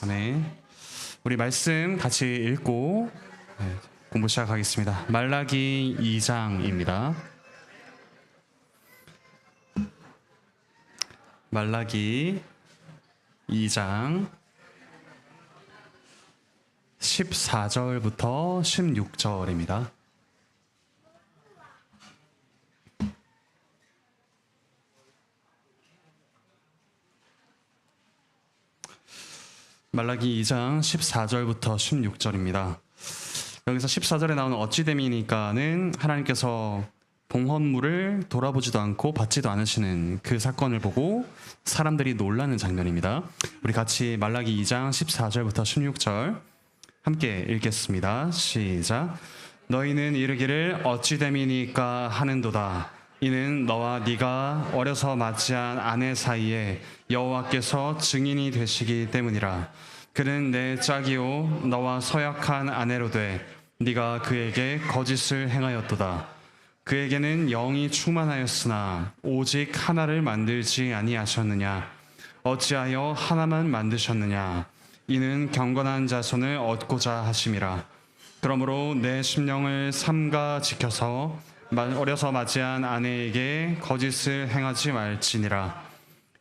아멘. 우리 말씀 같이 읽고 공부 시작하겠습니다. 말라기 2장입니다. 말라기 2장 14절부터 16절입니다. 말라기 2장 14절부터 16절입니다. 여기서 14절에 나오는 어찌됨이니까는 하나님께서 봉헌물을 돌아보지도 않고 받지도 않으시는 그 사건을 보고 사람들이 놀라는 장면입니다. 우리 같이 말라기 2장 14절부터 16절 함께 읽겠습니다. 시작. 너희는 이르기를 어찌됨이니까 하는도다. 이는 너와 네가 어려서 맞이한 아내 사이에 여호와께서 증인이 되시기 때문이라. 그는 내 짝이요 너와 서약한 아내로 돼 네가 그에게 거짓을 행하였도다. 그에게는 영이 충만하였으나 오직 하나를 만들지 아니하셨느냐. 어찌하여 하나만 만드셨느냐. 이는 경건한 자손을 얻고자 하심이라. 그러므로 내 심령을 삼가 지켜서 어려서 맞이한 아내에게 거짓을 행하지 말지니라.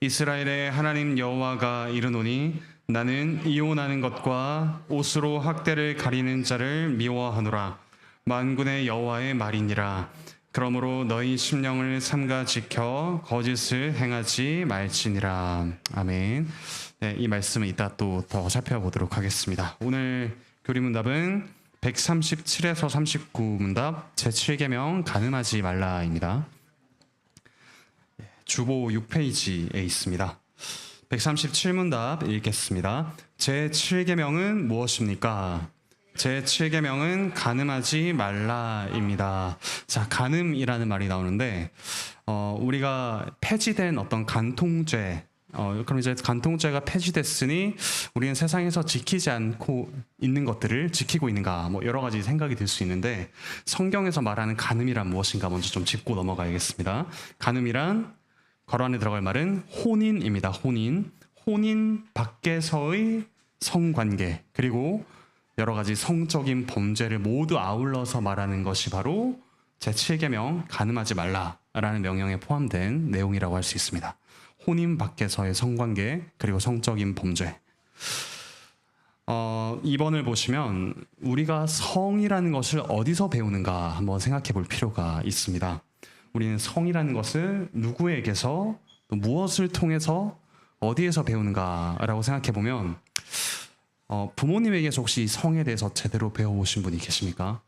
이스라엘의 하나님 여호와가 이르노니 나는 이혼하는 것과 옷으로 학대를 가리는 자를 미워하노라. 만군의 여호와의 말이니라. 그러므로 너희 심령을 삼가 지켜 거짓을 행하지 말지니라. 아멘. 네, 이 말씀은 이따 또 더 살펴보도록 하겠습니다. 오늘 교리 문답은 137에서 39문답 제7계명 간음하지 말라입니다. 주보 6페이지에 있습니다. 137문답 읽겠습니다. 제7계명은 무엇입니까? 제7계명은 간음하지 말라입니다. 자, 간음이라는 말이 나오는데 우리가 폐지된 어떤 간통죄, 그럼 이제 간통죄가 폐지됐으니 우리는 세상에서 지키지 않고 있는 것들을 지키고 있는가, 뭐 여러 가지 생각이 들 수 있는데 성경에서 말하는 간음이란 무엇인가 먼저 좀 짚고 넘어가야겠습니다. 간음이란 괄호 안에 들어갈 말은 혼인입니다. 혼인 밖에서의 성관계, 그리고 여러 가지 성적인 범죄를 모두 아울러서 말하는 것이 바로 제7계명 간음하지 말라라는 명령에 포함된 내용이라고 할 수 있습니다. 혼인 밖에서의 성관계, 그리고 성적인 범죄. 2번을 보시면 우리가 성이라는 것을 어디서 배우는가 한번 생각해 볼 필요가 있습니다. 우리는 성이라는 것을 누구에게서, 또 무엇을 통해서, 어디에서 배우는가라고 생각해 보면 부모님에게서 혹시 성에 대해서 제대로 배워보신 분이 계십니까?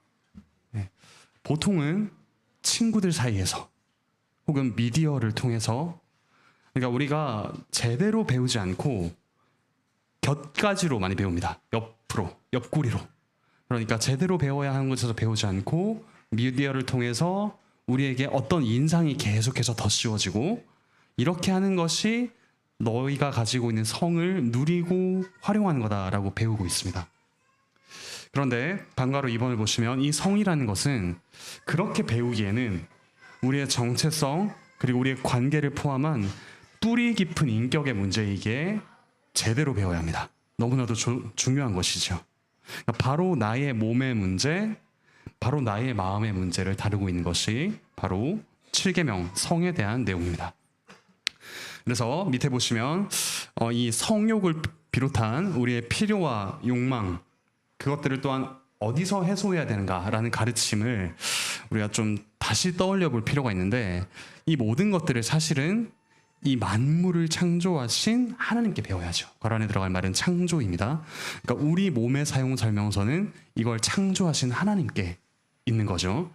네. 보통은 친구들 사이에서 혹은 미디어를 통해서, 그러니까 우리가 제대로 배우지 않고 곁가지로 많이 배웁니다. 옆으로, 옆구리로. 그러니까 제대로 배워야 하는 곳에서 배우지 않고 미디어를 통해서 우리에게 어떤 인상이 계속해서 더 씌워지고, 이렇게 하는 것이 너희가 가지고 있는 성을 누리고 활용하는 거다라고 배우고 있습니다. 그런데 방과로 2번을 보시면 이 성이라는 것은 그렇게 배우기에는 우리의 정체성, 그리고 우리의 관계를 포함한 뿌리 깊은 인격의 문제이기에 제대로 배워야 합니다. 너무나도 중요한 것이죠. 그러니까 바로 나의 몸의 문제, 바로 나의 마음의 문제를 다루고 있는 것이 바로 7계명 성에 대한 내용입니다. 그래서 밑에 보시면 이 성욕을 비롯한 우리의 필요와 욕망, 그것들을 또한 어디서 해소해야 되는가라는 가르침을 우리가 좀 다시 떠올려 볼 필요가 있는데, 이 모든 것들을 사실은 이 만물을 창조하신 하나님께 배워야죠. 괄호 안에 들어갈 말은 창조입니다. 그러니까 우리 몸의 사용 설명서는 이걸 창조하신 하나님께 있는 거죠.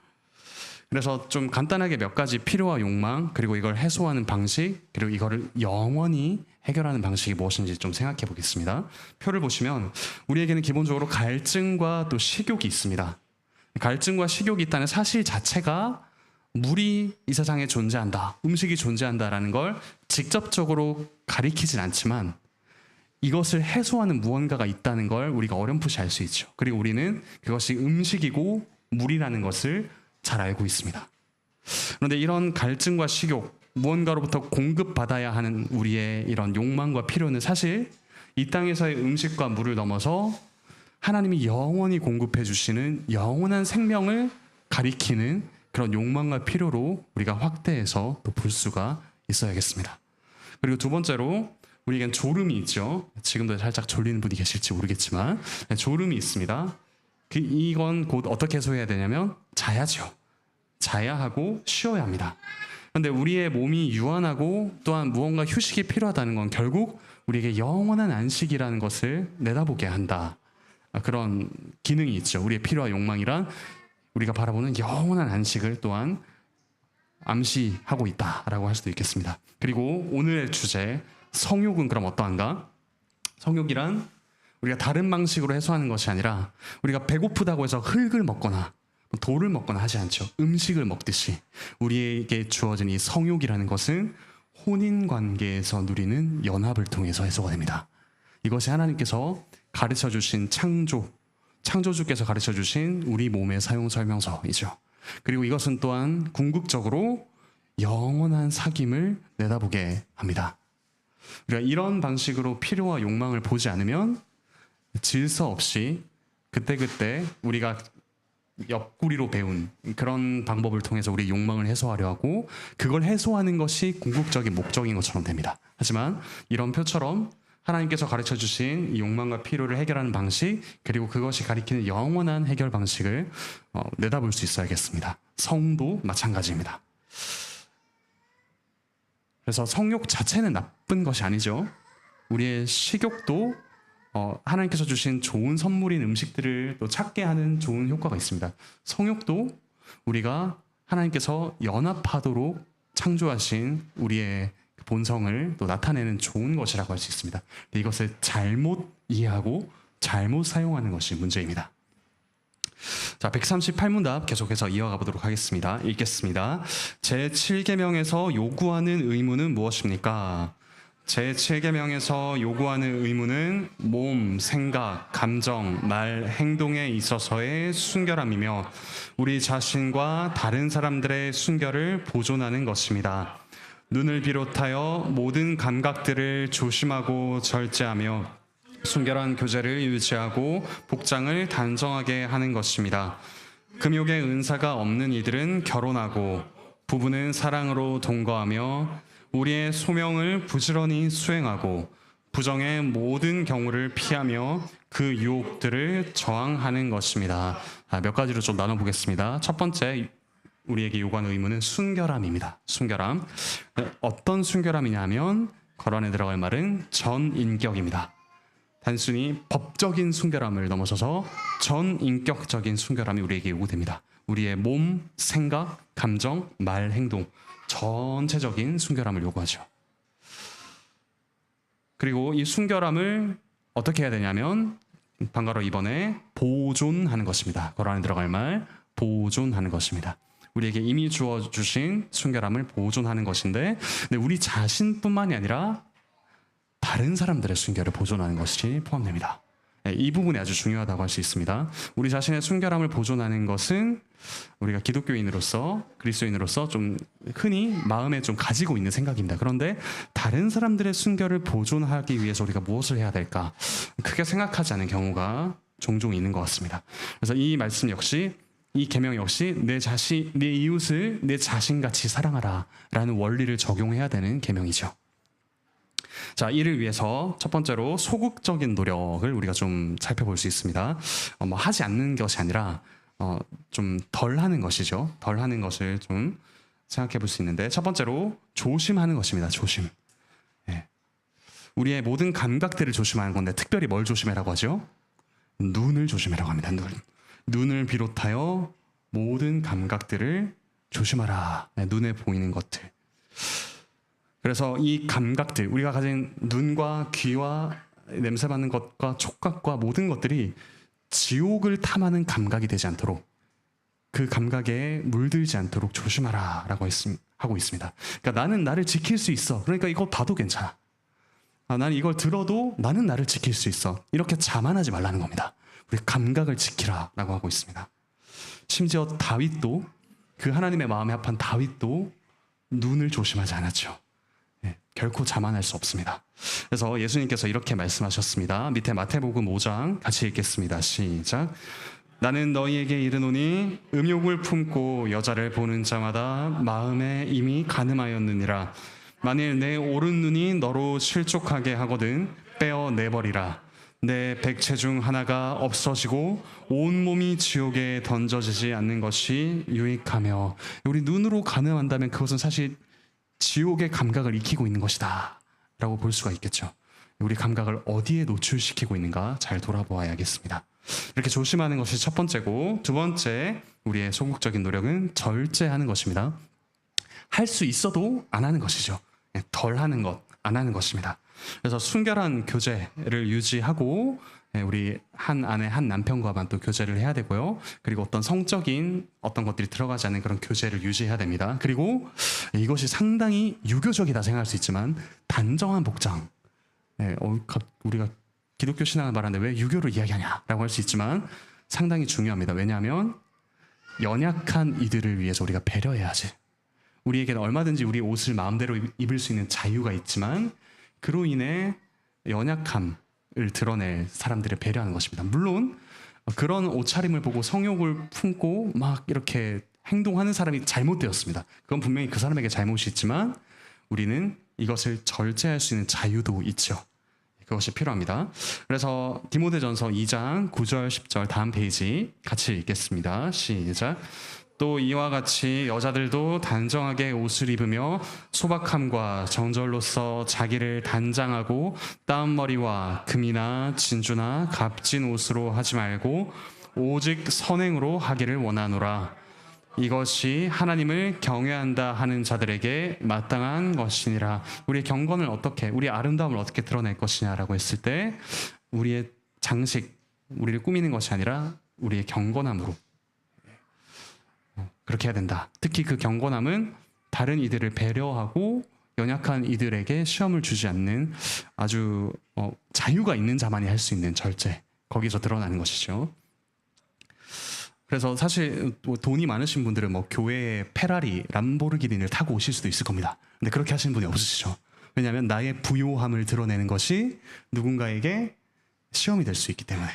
그래서 좀 간단하게 몇 가지 필요와 욕망, 그리고 이걸 해소하는 방식, 그리고 이거를 영원히 해결하는 방식이 무엇인지 좀 생각해 보겠습니다. 표를 보시면 우리에게는 기본적으로 갈증과 또 식욕이 있습니다. 갈증과 식욕이 있다는 사실 자체가 물이 이 세상에 존재한다, 음식이 존재한다라는 걸 직접적으로 가리키진 않지만 이것을 해소하는 무언가가 있다는 걸 우리가 어렴풋이 알 수 있죠. 그리고 우리는 그것이 음식이고 물이라는 것을 잘 알고 있습니다. 그런데 이런 갈증과 식욕, 무언가로부터 공급받아야 하는 우리의 이런 욕망과 필요는 사실 이 땅에서의 음식과 물을 넘어서 하나님이 영원히 공급해 주시는 영원한 생명을 가리키는 그런 욕망과 필요로 우리가 확대해서 또 볼 수가 있어야겠습니다. 그리고 두 번째로 우리에겐 졸음이 있죠. 지금도 살짝 졸리는 분이 계실지 모르겠지만 졸음이 있습니다. 이건 곧 어떻게 해소해야 되냐면 자야죠. 자야 하고 쉬어야 합니다. 그런데 우리의 몸이 유한하고 또한 무언가 휴식이 필요하다는 건 결국 우리에게 영원한 안식이라는 것을 내다보게 한다. 그런 기능이 있죠. 우리의 필요와 욕망이란 우리가 바라보는 영원한 안식을 또한 암시하고 있다라고 할 수도 있겠습니다. 그리고 오늘의 주제 성욕은 그럼 어떠한가? 성욕이란 우리가 다른 방식으로 해소하는 것이 아니라 우리가 배고프다고 해서 흙을 먹거나 돌을 먹거나 하지 않죠. 음식을 먹듯이 우리에게 주어진 이 성욕이라는 것은 혼인관계에서 누리는 연합을 통해서 해소가 됩니다. 이것이 하나님께서 가르쳐 주신 창조주께서 가르쳐 주신 우리 몸의 사용 설명서이죠. 그리고 이것은 또한 궁극적으로 영원한 사귐을 내다보게 합니다. 우리가 이런 방식으로 필요와 욕망을 보지 않으면 질서 없이 그때그때 우리가 옆구리로 배운 그런 방법을 통해서 우리 욕망을 해소하려 하고 그걸 해소하는 것이 궁극적인 목적인 것처럼 됩니다. 하지만 이런 표처럼 하나님께서 가르쳐 주신 이 욕망과 필요를 해결하는 방식 그리고 그것이 가리키는 영원한 해결 방식을 내다볼 수 있어야겠습니다. 성도 마찬가지입니다. 그래서 성욕 자체는 나쁜 것이 아니죠. 우리의 식욕도 하나님께서 주신 좋은 선물인 음식들을 또 찾게 하는 좋은 효과가 있습니다. 성욕도 우리가 하나님께서 연합하도록 창조하신 우리의 본성을 또 나타내는 좋은 것이라고 할 수 있습니다. 이것을 잘못 이해하고 잘못 사용하는 것이 문제입니다. 자, 138문답 계속해서 이어가 보도록 하겠습니다. 읽겠습니다. 제7계명에서 요구하는 의무는 무엇입니까? 제7계명에서 요구하는 의무는 몸, 생각, 감정, 말, 행동에 있어서의 순결함이며 우리 자신과 다른 사람들의 순결을 보존하는 것입니다. 눈을 비롯하여 모든 감각들을 조심하고 절제하며 순결한 교제를 유지하고 복장을 단정하게 하는 것입니다. 금욕의 은사가 없는 이들은 결혼하고 부부는 사랑으로 동거하며 우리의 소명을 부지런히 수행하고 부정의 모든 경우를 피하며 그 유혹들을 저항하는 것입니다. 몇 가지로 좀 나눠보겠습니다. 첫 번째 우리에게 요구하는 의무는 순결함입니다. 순결함. 어떤 순결함이냐면 거란에 들어갈 말은 전인격입니다. 단순히 법적인 순결함을 넘어서서 전인격적인 순결함이 우리에게 요구됩니다. 우리의 몸, 생각, 감정, 말, 행동 전체적인 순결함을 요구하죠. 그리고 이 순결함을 어떻게 해야 되냐면 방과로 이번에 보존하는 것입니다. 거란에 들어갈 말 보존하는 것입니다. 우리에게 이미 주어주신 순결함을 보존하는 것인데 우리 자신뿐만이 아니라 다른 사람들의 순결을 보존하는 것이 포함됩니다. 이 부분이 아주 중요하다고 할 수 있습니다. 우리 자신의 순결함을 보존하는 것은 우리가 기독교인으로서 그리스도인으로서 좀 흔히 마음에 좀 가지고 있는 생각입니다. 그런데 다른 사람들의 순결을 보존하기 위해서 우리가 무엇을 해야 될까? 크게 생각하지 않은 경우가 종종 있는 것 같습니다. 그래서 이 말씀 역시 이 계명 역시 내 이웃을 내 자신같이 사랑하라라는 원리를 적용해야 되는 계명이죠. 자, 이를 위해서 첫 번째로 소극적인 노력을 우리가 좀 살펴볼 수 있습니다. 하지 않는 것이 아니라 좀 덜 하는 것이죠. 덜 하는 것을 좀 생각해 볼 수 있는데 첫 번째로 조심하는 것입니다. 조심. 우리의 모든 감각들을 조심하는 건데 특별히 뭘 조심해라고 하죠? 눈을 조심해라고 합니다. 눈을 비롯하여 모든 감각들을 조심하라. 눈에 보이는 것들. 그래서 이 감각들, 우리가 가진 눈과 귀와 냄새 맡는 것과 촉각과 모든 것들이 지옥을 탐하는 감각이 되지 않도록 그 감각에 물들지 않도록 조심하라 라고 하고 있습니다. 그러니까 나는 나를 지킬 수 있어. 그러니까 이거 봐도 괜찮아. 나는 이걸 들어도 나는 나를 지킬 수 있어. 이렇게 자만하지 말라는 겁니다. 우리 감각을 지키라 라고 하고 있습니다. 심지어 다윗도 그 하나님의 마음에 합한 다윗도 눈을 조심하지 않았죠. 결코 자만할 수 없습니다. 그래서 예수님께서 이렇게 말씀하셨습니다. 밑에 마태복음 5장 같이 읽겠습니다. 시작. 나는 너희에게 이르노니 음욕을 품고 여자를 보는 자마다 마음에 이미 간음하였느니라. 만일 내 오른 눈이 너로 실족하게 하거든 빼어내버리라. 내 백체 중 하나가 없어지고 온몸이 지옥에 던져지지 않는 것이 유익하며, 우리 눈으로 간음한다면 그것은 사실 지옥의 감각을 익히고 있는 것이다 라고 볼 수가 있겠죠. 우리 감각을 어디에 노출시키고 있는가 잘 돌아보아야겠습니다. 이렇게 조심하는 것이 첫 번째고, 두 번째 우리의 소극적인 노력은 절제하는 것입니다. 할 수 있어도 안 하는 것이죠. 덜 하는 것, 안 하는 것입니다. 그래서 순결한 교제를 유지하고, 우리 한 아내 한 남편과만 또 교제를 해야 되고요. 그리고 어떤 성적인 어떤 것들이 들어가지 않는 그런 교제를 유지해야 됩니다. 그리고 이것이 상당히 유교적이다 생각할 수 있지만 단정한 복장. 우리가 기독교 신앙을 말하는데 왜 유교를 이야기하냐라고 할 수 있지만 상당히 중요합니다. 왜냐하면 연약한 이들을 위해서 우리가 배려해야지. 우리에게는 얼마든지 우리 옷을 마음대로 입을 수 있는 자유가 있지만 그로 인해 연약함을 드러낼 사람들을 배려하는 것입니다. 물론 그런 옷차림을 보고 성욕을 품고 막 이렇게 행동하는 사람이 잘못되었습니다. 그건 분명히 그 사람에게 잘못이 있지만 우리는 이것을 절제할 수 있는 자유도 있죠. 그것이 필요합니다. 그래서 디모데전서 2장 9절 10절 다음 페이지 같이 읽겠습니다. 시작. 또 이와 같이 여자들도 단정하게 옷을 입으며 소박함과 정절로서 자기를 단장하고 따은머리와 금이나 진주나 값진 옷으로 하지 말고 오직 선행으로 하기를 원하노라. 이것이 하나님을 경외한다 하는 자들에게 마땅한 것이니라. 우리의 경건을 어떻게, 우리의 아름다움을 어떻게 드러낼 것이냐라고 했을 때 우리의 장식, 우리를 꾸미는 것이 아니라 우리의 경건함으로 그렇게 해야 된다. 특히 그 경건함은 다른 이들을 배려하고 연약한 이들에게 시험을 주지 않는 아주 자유가 있는 자만이 할 수 있는 절제, 거기서 드러나는 것이죠. 그래서 사실 돈이 많으신 분들은 뭐 교회에 페라리, 람보르기니를 타고 오실 수도 있을 겁니다. 근데 그렇게 하시는 분이 없으시죠. 왜냐하면 나의 부요함을 드러내는 것이 누군가에게 시험이 될 수 있기 때문에.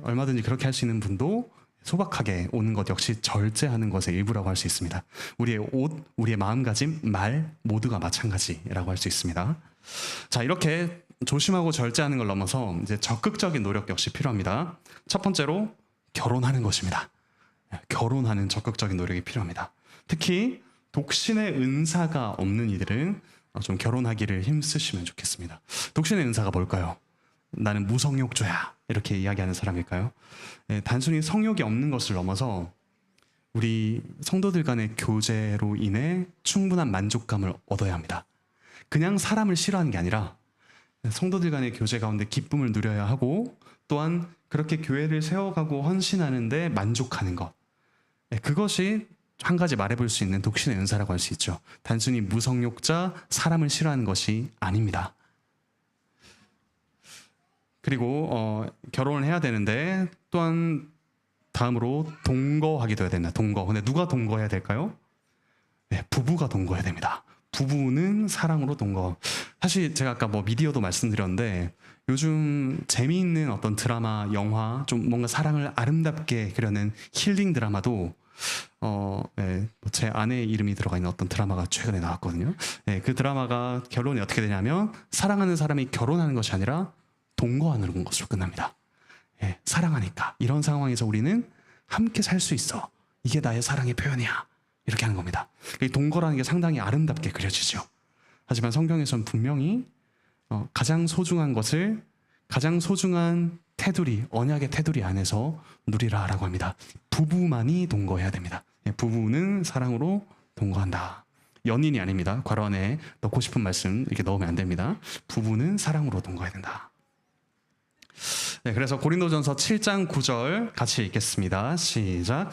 얼마든지 그렇게 할 수 있는 분도 소박하게 오는 것 역시 절제하는 것의 일부라고 할 수 있습니다. 우리의 옷, 우리의 마음가짐, 말 모두가 마찬가지라고 할 수 있습니다. 자, 이렇게 조심하고 절제하는 걸 넘어서 이제 적극적인 노력 역시 필요합니다. 첫 번째로 결혼하는 것입니다. 결혼하는 적극적인 노력이 필요합니다. 특히 독신의 은사가 없는 이들은 좀 결혼하기를 힘쓰시면 좋겠습니다. 독신의 은사가 뭘까요? 나는 무성욕조야 이렇게 이야기하는 사람일까요? 단순히 성욕이 없는 것을 넘어서 우리 성도들 간의 교제로 인해 충분한 만족감을 얻어야 합니다. 그냥 사람을 싫어하는 게 아니라 성도들 간의 교제 가운데 기쁨을 누려야 하고, 또한 그렇게 교회를 세워가고 헌신하는데 만족하는 것, 그것이 한 가지 말해볼 수 있는 독신의 은사라고 할 수 있죠. 단순히 무성욕자, 사람을 싫어하는 것이 아닙니다. 그리고 결혼을 해야 되는데 또한 다음으로 동거하기도 해야 된다. 동거. 근데 누가 동거해야 될까요? 부부가 동거해야 됩니다. 부부는 사랑으로 동거. 사실 제가 아까 미디어도 말씀드렸는데 요즘 재미있는 어떤 드라마, 영화, 좀 뭔가 사랑을 아름답게 그려낸 힐링 드라마도 제 아내의 이름이 들어가 있는 어떤 드라마가 최근에 나왔거든요. 그 드라마가 결론이 어떻게 되냐면 사랑하는 사람이 결혼하는 것이 아니라 동거하는 것으로 끝납니다. 사랑하니까 이런 상황에서 우리는 함께 살 수 있어. 이게 나의 사랑의 표현이야. 이렇게 하는 겁니다. 동거라는 게 상당히 아름답게 그려지죠. 하지만 성경에서는 분명히 가장 소중한 것을 가장 소중한 테두리, 언약의 테두리 안에서 누리라라고 합니다. 부부만이 동거해야 됩니다. 부부는 사랑으로 동거한다. 연인이 아닙니다. 괄호 안에 넣고 싶은 말씀 이렇게 넣으면 안 됩니다. 부부는 사랑으로 동거해야 된다. 그래서 고린도전서 7장 9절 같이 읽겠습니다. 시작.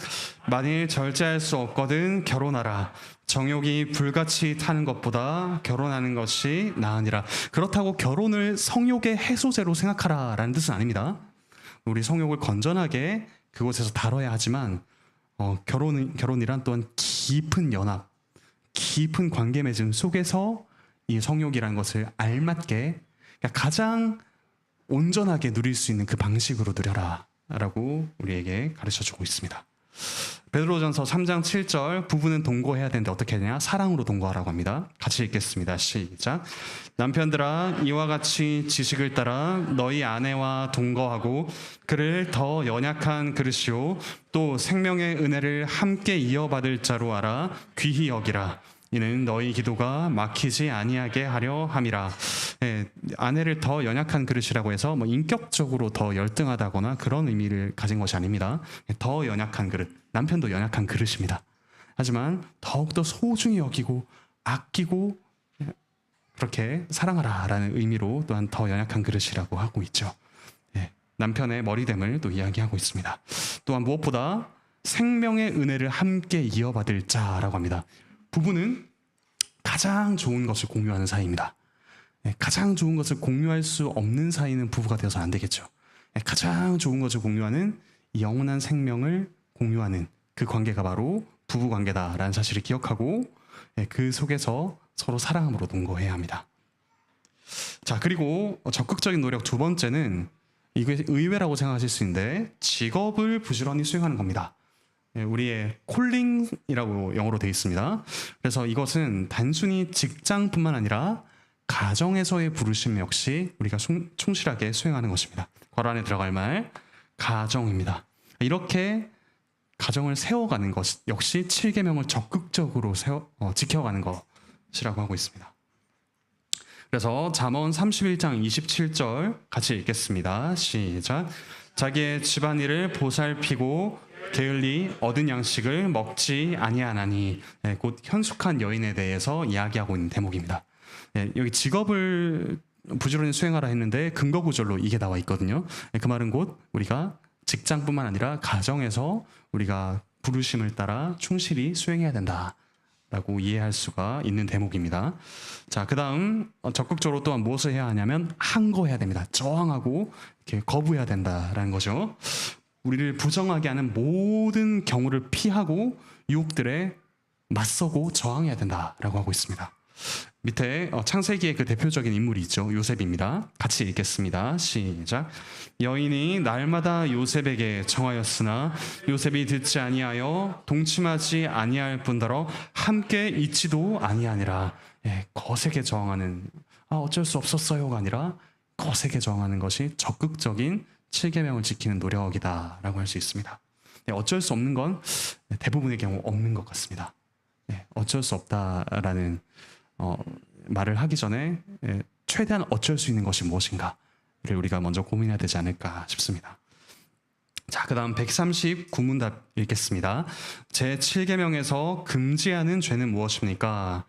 만일 절제할 수 없거든 결혼하라. 정욕이 불같이 타는 것보다 결혼하는 것이 나으니라. 그렇다고 결혼을 성욕의 해소제로 생각하라라는 뜻은 아닙니다. 우리 성욕을 건전하게 그곳에서 다뤄야 하지만 결혼이란 또한 깊은 연합, 깊은 관계 맺음 속에서 이 성욕이라는 것을 알맞게 가장 온전하게 누릴 수 있는 그 방식으로 누려라 라고 우리에게 가르쳐주고 있습니다. 베드로전서 3장 7절 부부는 동거해야 되는데 어떻게 하냐? 사랑으로 동거하라고 합니다. 같이 읽겠습니다. 시작. 남편들아 이와 같이 지식을 따라 너희 아내와 동거하고 그를 더 연약한 그릇이요 또 생명의 은혜를 함께 이어받을 자로 알아 귀히 여기라. 이는 너희 기도가 막히지 아니하게 하려 함이라. 아내를 더 연약한 그릇이라고 해서 인격적으로 더 열등하다거나 그런 의미를 가진 것이 아닙니다. 더 연약한 그릇, 남편도 연약한 그릇입니다. 하지만 더욱더 소중히 여기고 아끼고 그렇게 사랑하라라는 의미로 또한 더 연약한 그릇이라고 하고 있죠. 남편의 머리됨을 또 이야기하고 있습니다. 또한 무엇보다 생명의 은혜를 함께 이어받을 자라고 합니다. 부부는 가장 좋은 것을 공유하는 사이입니다. 가장 좋은 것을 공유할 수 없는 사이는 부부가 되어서 안 되겠죠. 가장 좋은 것을 공유하는 영원한 생명을 공유하는 그 관계가 바로 부부 관계다라는 사실을 기억하고 그 속에서 서로 사랑함으로 동거해야 합니다. 자, 그리고 적극적인 노력 두 번째는 이게 의외라고 생각하실 수 있는데 직업을 부지런히 수행하는 겁니다. 우리의 콜링이라고 영어로 되어 있습니다. 그래서 이것은 단순히 직장뿐만 아니라 가정에서의 부르심 역시 우리가 충실하게 수행하는 것입니다. 괄호 안에 들어갈 말 가정입니다. 이렇게 가정을 세워가는 것 역시 7계명을 적극적으로 지켜가는 것이라고 하고 있습니다. 그래서 잠언 31장 27절 같이 읽겠습니다. 시작. 자기의 집안일을 보살피고 게을리 얻은 양식을 먹지 아니하나니. 곧 현숙한 여인에 대해서 이야기하고 있는 대목입니다. 여기 직업을 부지런히 수행하라 했는데 근거 구절로 이게 나와 있거든요. 그 말은 곧 우리가 직장뿐만 아니라 가정에서 우리가 부르심을 따라 충실히 수행해야 된다라고 이해할 수가 있는 대목입니다. 자, 그다음 적극적으로 또한 무엇을 해야 하냐면 항거해야 됩니다. 저항하고 이렇게 거부해야 된다라는 거죠. 우리를 부정하게 하는 모든 경우를 피하고 유혹들에 맞서고 저항해야 된다라고 하고 있습니다. 밑에 창세기의 그 대표적인 인물이 있죠. 요셉입니다. 같이 읽겠습니다. 시작. 여인이 날마다 요셉에게 청하였으나 요셉이 듣지 아니하여 동침하지 아니할 뿐더러 함께 있지도 아니하니라. 거세게 저항하는 어쩔 수 없었어요가 아니라 거세게 저항하는 것이 적극적인 7계명을 지키는 노력이다라고 할 수 있습니다. 어쩔 수 없는 건 대부분의 경우 없는 것 같습니다. 어쩔 수 없다라는 말을 하기 전에 최대한 어쩔 수 있는 것이 무엇인가를 우리가 먼저 고민해야 되지 않을까 싶습니다. 자, 그 다음 139문답 읽겠습니다. 제7계명에서 금지하는 죄는 무엇입니까?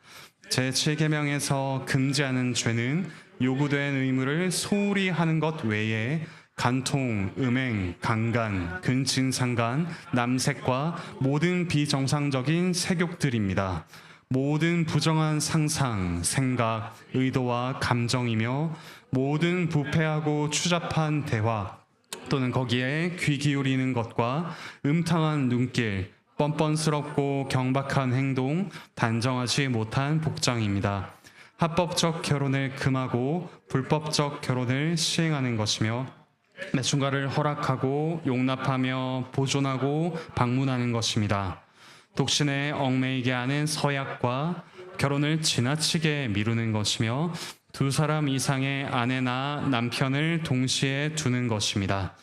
제7계명에서 금지하는 죄는 요구된 의무를 소홀히 하는 것 외에 간통, 음행, 강간, 근친상간, 남색과 모든 비정상적인 색욕들입니다. 모든 부정한 상상, 생각, 의도와 감정이며 모든 부패하고 추잡한 대화 또는 거기에 귀 기울이는 것과 음탕한 눈길, 뻔뻔스럽고 경박한 행동, 단정하지 못한 복장입니다. 합법적 결혼을 금하고 불법적 결혼을 시행하는 것이며 매춘가를 허락하고 용납하며 보존하고 방문하는 것입니다. 독신에 얽매이게 하는 서약과 결혼을 지나치게 미루는 것이며 두 사람 이상의 아내나 남편을 동시에 두는 것입니다.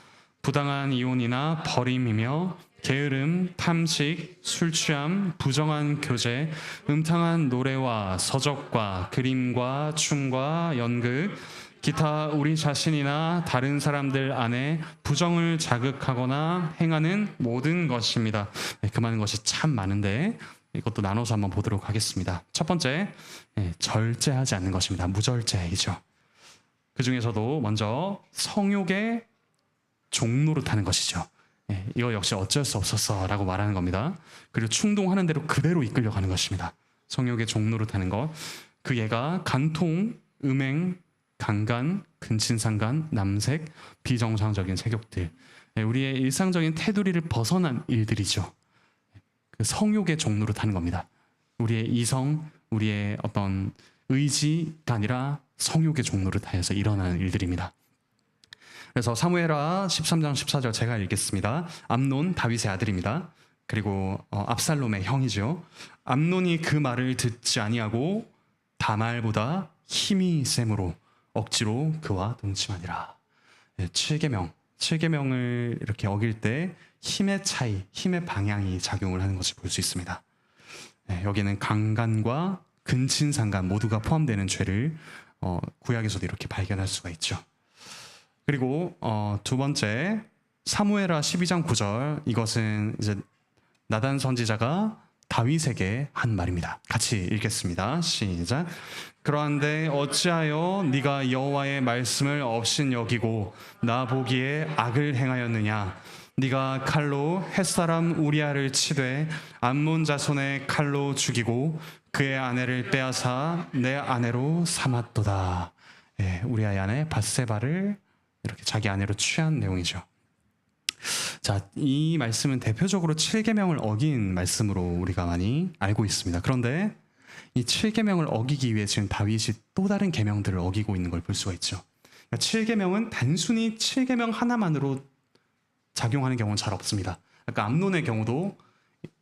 부당한 이혼이나 버림이며 게으름, 탐식, 술취함, 부정한 교제, 음탕한 노래와 서적과 그림과 춤과 연극, 기타 우리 자신이나 다른 사람들 안에 부정을 자극하거나 행하는 모든 것입니다. 그 많은 것이 참 많은데 이것도 나눠서 한번 보도록 하겠습니다. 첫 번째, 절제하지 않는 것입니다. 무절제이죠. 그 중에서도 먼저 성욕의 종노릇하는 것이죠. 이거 역시 어쩔 수 없었어 라고 말하는 겁니다. 그리고 충동하는 대로 그대로 이끌려가는 것입니다. 성욕의 종노릇하는 것. 그 예가 간통, 음행, 강간, 근친상간, 남색, 비정상적인 색욕들, 우리의 일상적인 테두리를 벗어난 일들이죠. 그 성욕의 종로를 타는 겁니다. 우리의 이성, 우리의 어떤 의지가 아니라 성욕의 종로를 타해서 일어나는 일들입니다. 그래서 사무엘하 13장 14절 제가 읽겠습니다. 암논 다윗의 아들입니다. 그리고 압살롬의 형이죠. 암논이 그 말을 듣지 아니하고 다말보다 힘이 셈으로 억지로 그와 동침하니라. 7계명을 이렇게 어길 때 힘의 차이, 힘의 방향이 작용을 하는 것을 볼 수 있습니다. 여기는 강간과 근친상간 모두가 포함되는 죄를 구약에서도 이렇게 발견할 수가 있죠. 그리고 두 번째 사무엘하 12장 9절, 이것은 이제 나단 선지자가 다윗에게 한 말입니다. 같이 읽겠습니다. 시작. 그러한데 어찌하여 네가 여호와의 말씀을 업신여기고 나 보기에 악을 행하였느냐? 네가 칼로 햇사람 우리아를 치되 암몬 자손의 칼로 죽이고 그의 아내를 빼앗아 내 아내로 삼았도다. 우리아의 아내 밧세바를 이렇게 자기 아내로 취한 내용이죠. 자, 이 말씀은 대표적으로 7계명을 어긴 말씀으로 우리가 많이 알고 있습니다. 그런데 이 7계명을 어기기 위해 지금 다윗이 또 다른 계명들을 어기고 있는 걸 볼 수가 있죠. 그러니까 7계명은 단순히 7계명 하나만으로 작용하는 경우는 잘 없습니다. 그러니까 암논의 경우도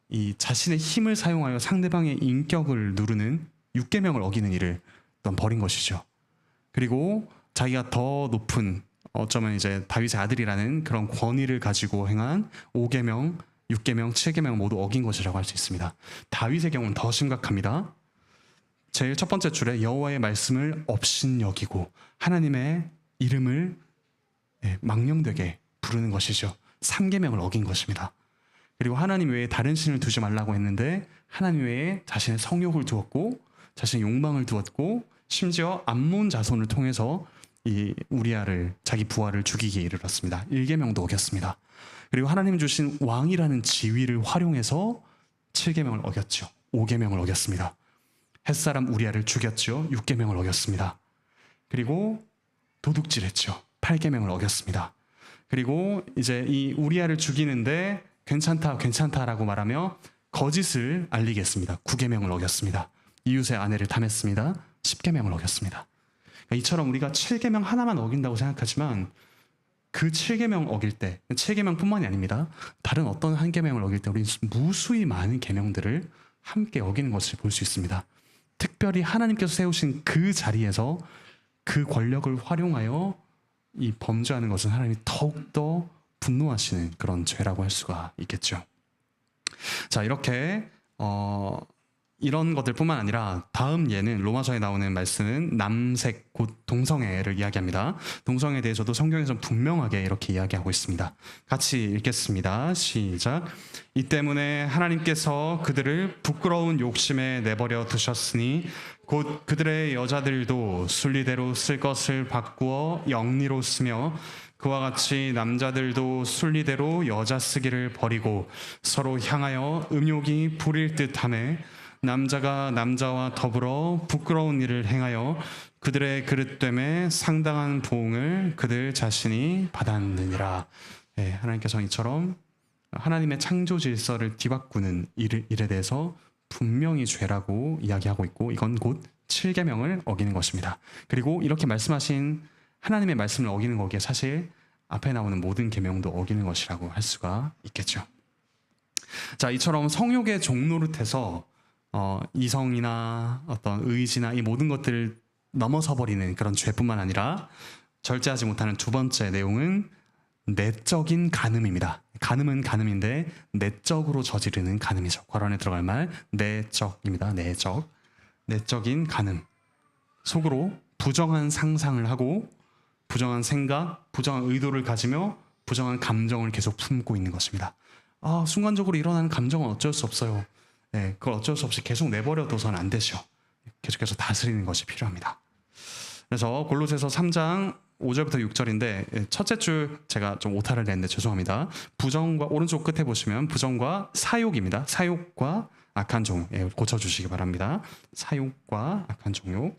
이 자신의 힘을 사용하여 상대방의 인격을 누르는 6계명을 어기는 일을 벌인 것이죠. 그리고 자기가 더 높은, 어쩌면 이제 다윗의 아들이라는 그런 권위를 가지고 행한 5계명, 6계명, 7계명 모두 어긴 것이라고 할 수 있습니다. 다윗의 경우는 더 심각합니다. 제일 첫 번째 줄에 여호와의 말씀을 업신여기고 하나님의 이름을 망령되게 부르는 것이죠. 3계명을 어긴 것입니다. 그리고 하나님 외에 다른 신을 두지 말라고 했는데 하나님 외에 자신의 성욕을 두었고 자신의 욕망을 두었고 심지어 암몬 자손을 통해서 이 우리아를, 자기 부하를 죽이기에 이르렀습니다. 1계명도 어겼습니다. 그리고 하나님 주신 왕이라는 지위를 활용해서 7계명을 어겼죠. 5계명을 어겼습니다. 햇사람 우리아를 죽였죠. 6계명을 어겼습니다. 그리고 도둑질했죠. 8계명을 어겼습니다. 그리고 이제 이 우리아를 죽이는데 괜찮다라고 말하며 거짓을 알리겠습니다. 9계명을 어겼습니다. 이웃의 아내를 탐했습니다. 10계명을 어겼습니다. 이처럼 우리가 7계명 하나만 어긴다고 생각하지만 그 7계명 어길 때, 7계명뿐만이 아닙니다. 다른 어떤 한 계명을 어길 때 우리는 무수히 많은 계명들을 함께 어기는 것을 볼 수 있습니다. 특별히 하나님께서 세우신 그 자리에서 그 권력을 활용하여 이 범죄하는 것은 하나님이 더욱더 분노하시는 그런 죄라고 할 수가 있겠죠. 자, 이렇게 이런 것들뿐만 아니라 다음 예는 로마서에 나오는 말씀은 남색 곧 동성애를 이야기합니다. 동성애에 대해서도 성경에서 분명하게 이렇게 이야기하고 있습니다. 같이 읽겠습니다. 시작. 이 때문에 하나님께서 그들을 부끄러운 욕심에 내버려 두셨으니 곧 그들의 여자들도 순리대로 쓸 것을 바꾸어 영리로 쓰며 그와 같이 남자들도 순리대로 여자 쓰기를 버리고 서로 향하여 음욕이 부릴 듯하며 남자가 남자와 더불어 부끄러운 일을 행하여 그들의 그릇됨에 상당한 보응을 그들 자신이 받았느니라. 하나님께서 이처럼 하나님의 창조 질서를 뒤바꾸는 일에 대해서 분명히 죄라고 이야기하고 있고 이건 곧 7계명을 어기는 것입니다. 그리고 이렇게 말씀하신 하나님의 말씀을 어기는 거기에 사실 앞에 나오는 모든 계명도 어기는 것이라고 할 수가 있겠죠. 자, 이처럼 성욕의 종노릇해서 이성이나 어떤 의지나 이 모든 것들을 넘어서 버리는 그런 죄뿐만 아니라 절제하지 못하는 두 번째 내용은 내적인 간음입니다. 간음은 간음인데 내적으로 저지르는 간음이죠. 괄호 안에 들어갈 말 내적입니다. 내적인 간음. 속으로 부정한 상상을 하고 부정한 생각, 부정한 의도를 가지며 부정한 감정을 계속 품고 있는 것입니다. 순간적으로 일어나는 감정은 어쩔 수 없어요. 그걸 어쩔 수 없이 계속 내버려둬서는 안 되죠. 계속해서 다스리는 것이 필요합니다. 그래서 골로새서 3장 5절부터 6절인데 첫째 줄 제가 좀 오타를 냈는데 죄송합니다. 부정과 오른쪽 끝에 보시면 부정과 사욕입니다. 사욕과 악한 종욕 고쳐주시기 바랍니다. 사욕과 악한 종욕.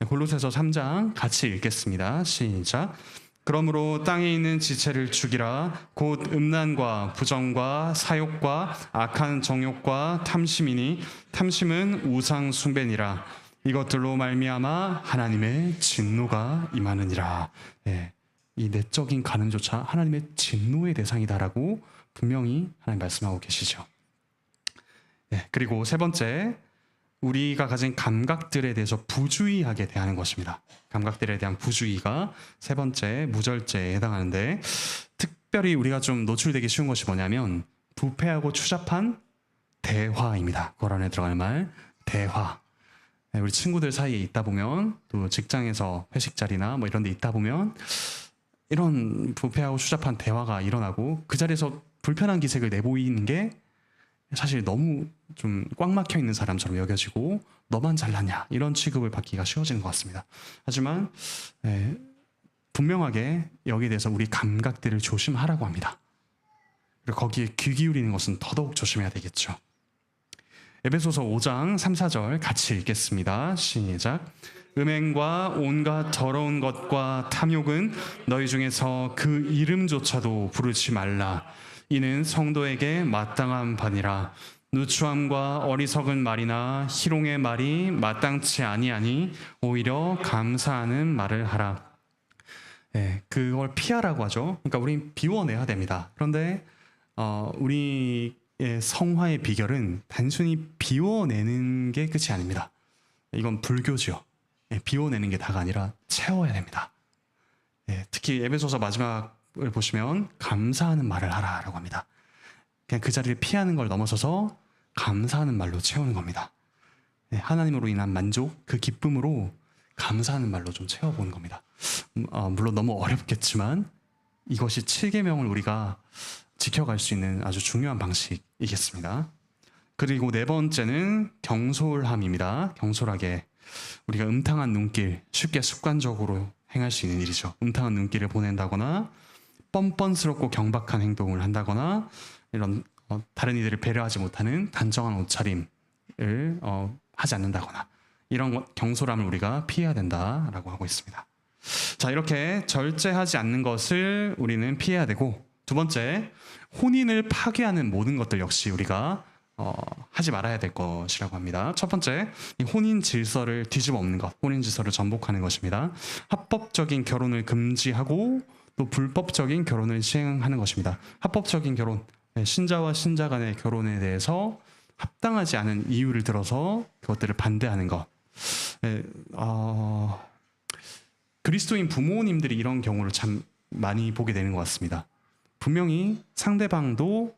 골로새서 3장 같이 읽겠습니다. 시작. 그러므로 땅에 있는 지체를 죽이라. 곧 음란과 부정과 사욕과 악한 정욕과 탐심이니 탐심은 우상 숭배니라. 이것들로 말미암아 하나님의 진노가 임하느니라. 예, 이 내적인 간음조차 하나님의 진노의 대상이다라고 분명히 하나님 말씀하고 계시죠. 예, 그리고 세 번째, 우리가 가진 감각들에 대해서 부주의하게 대하는 것입니다. 감각들에 대한 부주의가 세 번째 무절제에 해당하는데, 특별히 우리가 좀 노출되기 쉬운 것이 뭐냐면 부패하고 추잡한 대화입니다. 그 안에 들어갈 말 대화. 우리 친구들 사이에 있다 보면, 또 직장에서 회식 자리나 뭐 이런 데 있다 보면 이런 부패하고 추잡한 대화가 일어나고 그 자리에서 불편한 기색을 내보이는 게 사실 너무 좀 꽉 막혀 있는 사람처럼 여겨지고 너만 잘났냐 이런 취급을 받기가 쉬워지는 것 같습니다. 하지만 분명하게 여기에 대해서 우리 감각들을 조심하라고 합니다. 그리고 거기에 귀 기울이는 것은 더더욱 조심해야 되겠죠. 에베소서 5장 3, 4절 같이 읽겠습니다. 시작. 음행과 온갖 더러운 것과 탐욕은 너희 중에서 그 이름조차도 부르지 말라. 이는 성도에게 마땅한 바니라. 누추함과 어리석은 말이나 희롱의 말이 마땅치 아니하니 오히려 감사하는 말을 하라. 그걸 피하라고 하죠. 그러니까 우린 비워내야 됩니다. 그런데 우리의 성화의 비결은 단순히 비워내는 게 끝이 아닙니다. 이건 불교죠. 비워내는 게 다가 아니라 채워야 됩니다. 특히 에베소서 마지막을 보시면 감사하는 말을 하라라고 합니다. 그냥 그 자리를 피하는 걸 넘어서서 감사하는 말로 채우는 겁니다. 하나님으로 인한 만족, 그 기쁨으로 감사하는 말로 좀 채워보는 겁니다. 물론 너무 어렵겠지만 이것이 7계명을 우리가 지켜갈 수 있는 아주 중요한 방식이겠습니다. 그리고 네 번째는 경솔함입니다. 경솔하게 우리가 음탕한 눈길, 쉽게 습관적으로 행할 수 있는 일이죠. 음탕한 눈길을 보낸다거나 뻔뻔스럽고 경박한 행동을 한다거나 이런 다른 이들을 배려하지 못하는 단정한 옷차림을 하지 않는다거나 이런 경솔함을 우리가 피해야 된다라고 하고 있습니다. 자, 이렇게 절제하지 않는 것을 우리는 피해야 되고, 두 번째, 혼인을 파괴하는 모든 것들 역시 우리가 하지 말아야 될 것이라고 합니다. 첫 번째, 이 혼인 질서를 뒤집어 엎는 것, 혼인 질서를 전복하는 것입니다. 합법적인 결혼을 금지하고 또 불법적인 결혼을 시행하는 것입니다. 합법적인 결혼, 신자와 신자 간의 결혼에 대해서 합당하지 않은 이유를 들어서 그것들을 반대하는 것. 그리스도인 부모님들이 이런 경우를 참 많이 보게 되는 것 같습니다. 분명히 상대방도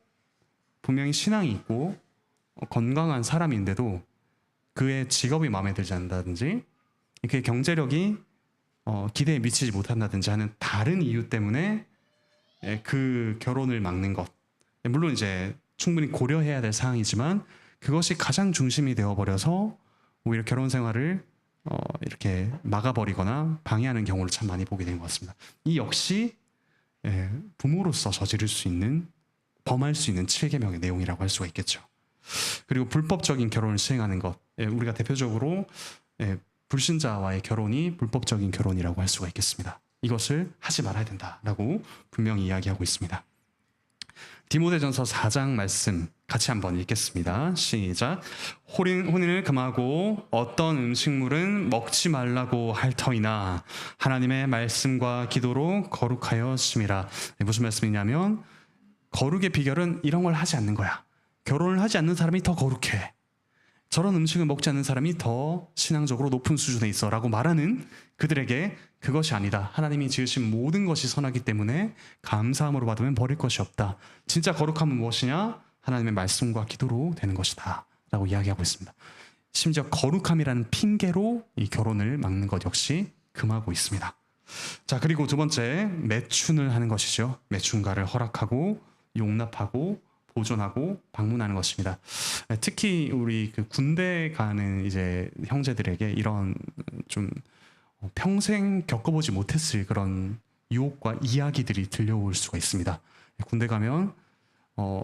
분명히 신앙이 있고 건강한 사람인데도 그의 직업이 마음에 들지 않는다든지 그의 경제력이 기대에 미치지 못한다든지 하는 다른 이유 때문에 그 결혼을 막는 것. 물론 이제 충분히 고려해야 될 사항이지만 그것이 가장 중심이 되어버려서 오히려 결혼 생활을 이렇게 막아버리거나 방해하는 경우를 참 많이 보게 된 것 같습니다. 이 역시 부모로서 저지를 수 있는, 범할 수 있는 7계명의 내용이라고 할 수가 있겠죠. 그리고 불법적인 결혼을 시행하는 것, 우리가 대표적으로 불신자와의 결혼이 불법적인 결혼이라고 할 수가 있겠습니다. 이것을 하지 말아야 된다라고 분명히 이야기하고 있습니다. 디모데전서 4장 말씀 같이 한번 읽겠습니다. 시작. 혼인을 금하고 어떤 음식물은 먹지 말라고 할 터이나 하나님의 말씀과 기도로 거룩하여 심이라. 무슨 말씀이냐면 거룩의 비결은 이런 걸 하지 않는 거야. 결혼을 하지 않는 사람이 더 거룩해. 저런 음식을 먹지 않는 사람이 더 신앙적으로 높은 수준에 있어 라고 말하는 그들에게 그것이 아니다. 하나님이 지으신 모든 것이 선하기 때문에 감사함으로 받으면 버릴 것이 없다. 진짜 거룩함은 무엇이냐? 하나님의 말씀과 기도로 되는 것이다 라고 이야기하고 있습니다. 심지어 거룩함이라는 핑계로 이 결혼을 막는 것 역시 금하고 있습니다. 자, 그리고 두 번째, 매춘을 하는 것이죠. 매춘가를 허락하고 용납하고 보존하고 방문하는 것입니다. 특히 우리 그 군대 가는 이제 형제들에게 이런 좀 평생 겪어보지 못했을 그런 유혹과 이야기들이 들려올 수가 있습니다. 군대 가면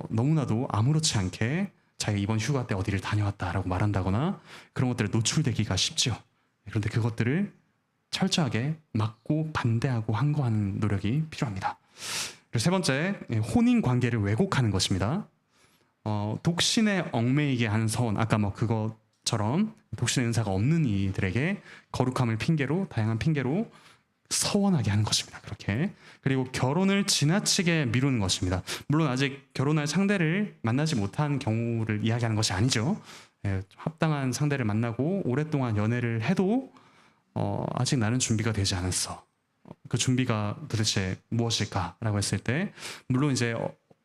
너무나도 아무렇지 않게 자기가 이번 휴가 때 어디를 다녀왔다라고 말한다거나 그런 것들에 노출되기가 쉽죠. 그런데 그것들을 철저하게 막고 반대하고 항거하는 노력이 필요합니다. 그리고 세 번째, 혼인 관계를 왜곡하는 것입니다. 독신에 얽매이게 하는 서원, 아까 그거 처럼 독신의 은사가 없는 이들에게 거룩함을 핑계로, 다양한 핑계로 서원하게 하는 것입니다. 그렇게. 그리고 결혼을 지나치게 미루는 것입니다. 물론 아직 결혼할 상대를 만나지 못한 경우를 이야기하는 것이 아니죠. 합당한 상대를 만나고 오랫동안 연애를 해도 아직 나는 준비가 되지 않았어. 그 준비가 도대체 무엇일까라고 했을 때, 물론 이제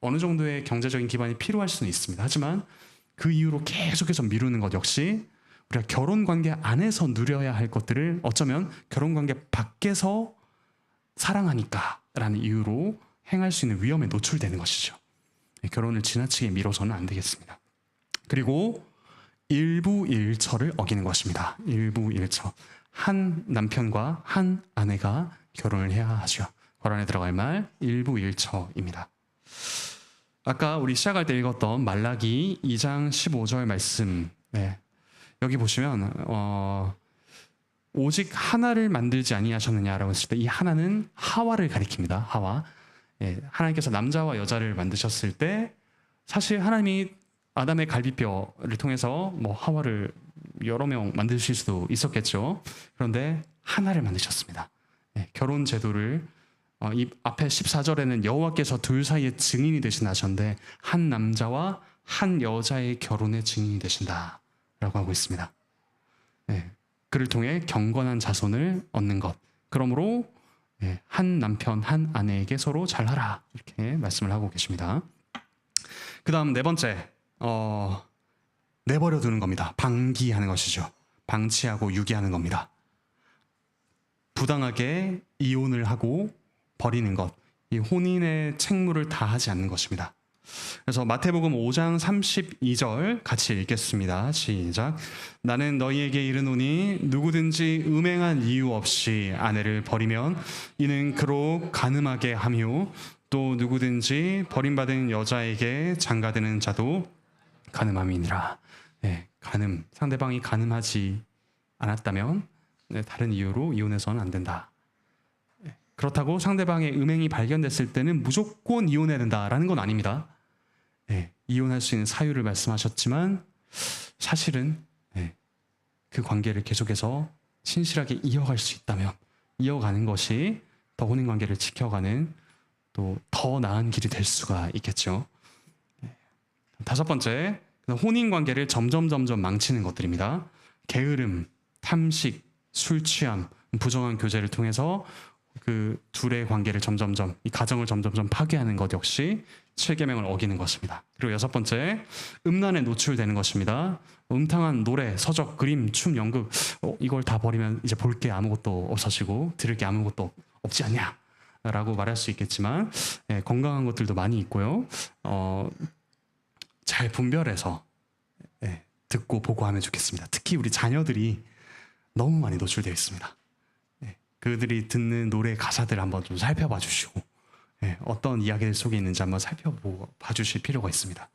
어느 정도의 경제적인 기반이 필요할 수는 있습니다. 하지만 그 이유로 계속해서 미루는 것 역시 우리가 결혼 관계 안에서 누려야 할 것들을 어쩌면 결혼 관계 밖에서 사랑하니까라는 이유로 행할 수 있는 위험에 노출되는 것이죠. 결혼을 지나치게 미뤄서는 안 되겠습니다. 그리고 일부일처를 어기는 것입니다. 일부일처. 한 남편과 한 아내가 결혼을 해야 하죠. 거란에 들어갈 말 일부일처입니다. 아까 우리 시작할 때 읽었던 말라기 2장 15절 말씀, 여기 보시면 오직 하나를 만들지 아니하셨느냐라고 했을 때 이 하나는 하와를 가리킵니다. 하와. 하나님께서 남자와 여자를 만드셨을 때 사실 하나님이 아담의 갈비뼈를 통해서 하와를 여러 명 만드실 수도 있었겠죠. 그런데 하나를 만드셨습니다. 결혼 제도를 이 앞에 14절에는 여호와께서 둘 사이의 증인이 되신 하셨는데 한 남자와 한 여자의 결혼의 증인이 되신다라고 하고 있습니다. 그를 통해 경건한 자손을 얻는 것. 그러므로 한 남편 한 아내에게 서로 잘하라 이렇게 말씀을 하고 계십니다. 그 다음 네 번째, 내버려 두는 겁니다. 방기하는 것이죠. 방치하고 유기하는 겁니다. 부당하게 이혼을 하고 버리는 것, 이 혼인의 책무를 다하지 않는 것입니다. 그래서 마태복음 5장 32절 같이 읽겠습니다. 시작. 나는 너희에게 이르노니 누구든지 음행한 이유 없이 아내를 버리면 이는 그로 간음하게 하며 또 누구든지 버림받은 여자에게 장가드는 자도 간음함이니라. 간음, 상대방이 간음하지 않았다면 다른 이유로 이혼해서는 안 된다. 그렇다고 상대방의 음행이 발견됐을 때는 무조건 이혼해야 된다라는 건 아닙니다. 이혼할 수 있는 사유를 말씀하셨지만 사실은 그 관계를 계속해서 신실하게 이어갈 수 있다면 이어가는 것이 더 혼인 관계를 지켜가는 또 더 나은 길이 될 수가 있겠죠. 다섯 번째, 혼인 관계를 점점 망치는 것들입니다. 게으름, 탐식, 술 취함, 부정한 교제를 통해서 그 둘의 관계를 이 가정을 점점 파괴하는 것 역시 7계명을 어기는 것입니다. 그리고 여섯 번째, 음란에 노출되는 것입니다. 음탕한 노래, 서적, 그림, 춤, 연극, 이걸 다 버리면 이제 볼 게 아무것도 없어지고 들을 게 아무것도 없지 않냐 라고 말할 수 있겠지만 건강한 것들도 많이 있고요. 잘 분별해서 듣고 보고 하면 좋겠습니다. 특히 우리 자녀들이 너무 많이 노출되어 있습니다. 그들이 듣는 노래 가사들 한번 좀 살펴봐 주시고 어떤 이야기들 속에 있는지 한번 살펴봐 주실 필요가 있습니다.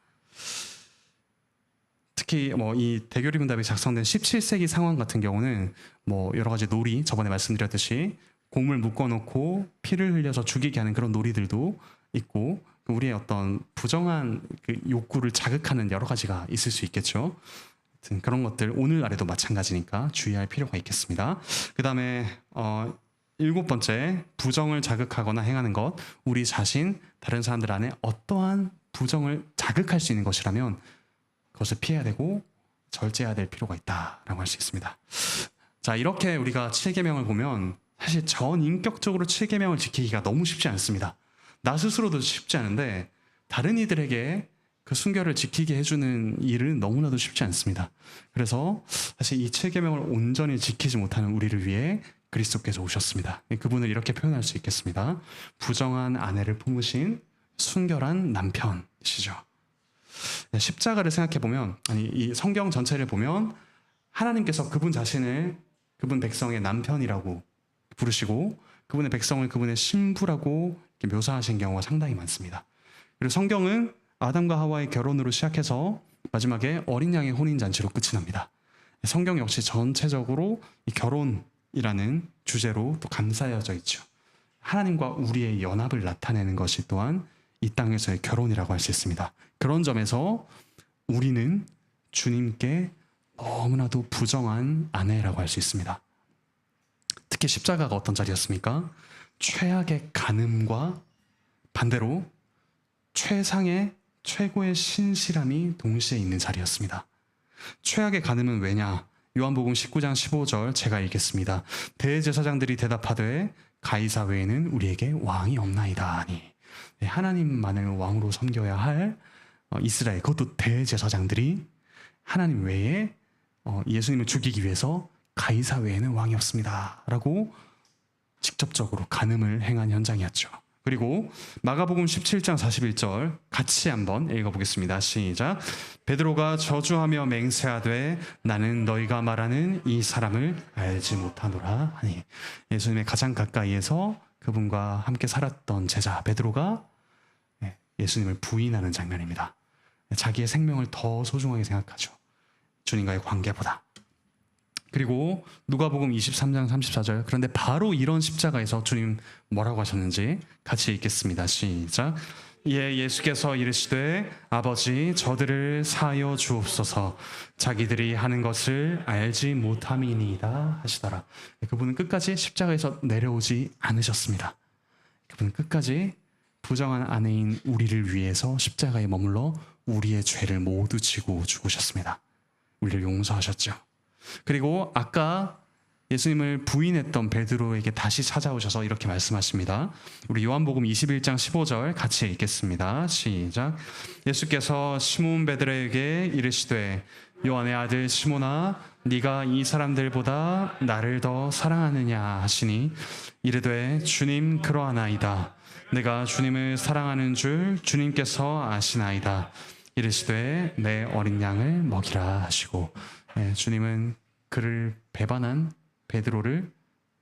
특히 이 대교리 문답이 작성된 17세기 상황 같은 경우는 여러 가지 놀이, 저번에 말씀드렸듯이 곰을 묶어놓고 피를 흘려서 죽이게 하는 그런 놀이들도 있고 우리의 어떤 부정한 그 욕구를 자극하는 여러 가지가 있을 수 있겠죠. 하여튼 그런 것들 오늘날에도 마찬가지니까 주의할 필요가 있겠습니다. 그 다음에 일곱 번째, 부정을 자극하거나 행하는 것. 우리 자신, 다른 사람들 안에 어떠한 부정을 자극할 수 있는 것이라면 그것을 피해야 되고 절제해야 될 필요가 있다라고 할 수 있습니다. 자, 이렇게 우리가 7계명을 보면 사실 전인격적으로 7계명을 지키기가 너무 쉽지 않습니다. 나 스스로도 쉽지 않은데 다른 이들에게 그 순결을 지키게 해주는 일은 너무나도 쉽지 않습니다. 그래서 사실 이 7계명을 온전히 지키지 못하는 우리를 위해 그리스도께서 오셨습니다. 그분을 이렇게 표현할 수 있겠습니다. 부정한 아내를 품으신 순결한 남편이시죠. 십자가를 생각해보면, 이 성경 전체를 보면 하나님께서 그분 자신을 그분 백성의 남편이라고 부르시고 그분의 백성을 그분의 신부라고 이렇게 묘사하신 경우가 상당히 많습니다. 그리고 성경은 아담과 하와의 결혼으로 시작해서 마지막에 어린 양의 혼인잔치로 끝이 납니다. 성경 역시 전체적으로 이 결혼이라는 주제로 또 감싸여져 있죠. 하나님과 우리의 연합을 나타내는 것이 또한 이 땅에서의 결혼이라고 할 수 있습니다. 그런 점에서 우리는 주님께 너무나도 부정한 아내라고 할 수 있습니다. 특히 십자가가 어떤 자리였습니까? 최악의 간음과 반대로 최상의 최고의 신실함이 동시에 있는 자리였습니다. 최악의 간음은 왜냐? 요한복음 19장 15절 제가 읽겠습니다. 대제사장들이 대답하되 가이사 외에는 우리에게 왕이 없나이다 하니. 하나님만을 왕으로 섬겨야 할 이스라엘, 그것도 대제사장들이 하나님 외에 예수님을 죽이기 위해서 가이사 외에는 왕이 없습니다 라고 직접적으로 간음을 행한 현장이었죠. 그리고 마가복음 17장 41절 같이 한번 읽어보겠습니다. 시작. 베드로가 저주하며 맹세하되 나는 너희가 말하는 이 사람을 알지 못하노라 하니. 예수님의 가장 가까이에서 그분과 함께 살았던 제자 베드로가 예수님을 부인하는 장면입니다. 자기의 생명을 더 소중하게 생각하죠. 주님과의 관계보다. 그리고 누가복음 23장 34절. 그런데 바로 이런 십자가에서 주님 뭐라고 하셨는지 같이 읽겠습니다. 시작. 이에 예수께서 이르시되 아버지 저들을 사하여 주옵소서 자기들이 하는 것을 알지 못함이니이다 하시더라. 그분은 끝까지 십자가에서 내려오지 않으셨습니다. 그분은 끝까지 부정한 아내인 우리를 위해서 십자가에 머물러 우리의 죄를 모두 지고 죽으셨습니다. 우리를 용서하셨죠. 그리고 아까 예수님을 부인했던 베드로에게 다시 찾아오셔서 이렇게 말씀하십니다. 우리 요한복음 21장 15절 같이 읽겠습니다. 시작. 예수께서 시몬 베드로에게 이르시되 요한의 아들 시몬아 네가 이 사람들보다 나를 더 사랑하느냐 하시니 이르되 주님 그러하나이다. 내가 주님을 사랑하는 줄 주님께서 아시나이다. 이르시되 내 어린 양을 먹이라 하시고. 주님은 그를 배반한 베드로를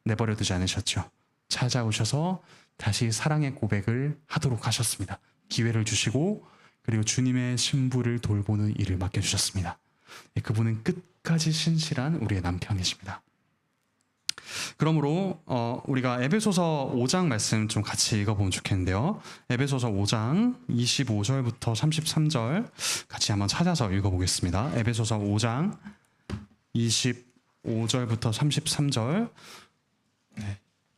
내버려 두지 않으셨죠. 찾아오셔서 다시 사랑의 고백을 하도록 하셨습니다. 기회를 주시고 그리고 주님의 신부를 돌보는 일을 맡겨주셨습니다. 그분은 끝까지 신실한 우리의 남편이십니다. 그러므로 우리가 에베소서 5장 말씀 좀 같이 읽어보면 좋겠는데요. 에베소서 5장 25절부터 33절 같이 한번 찾아서 읽어보겠습니다. 에베소서 5장 25절부터 33절.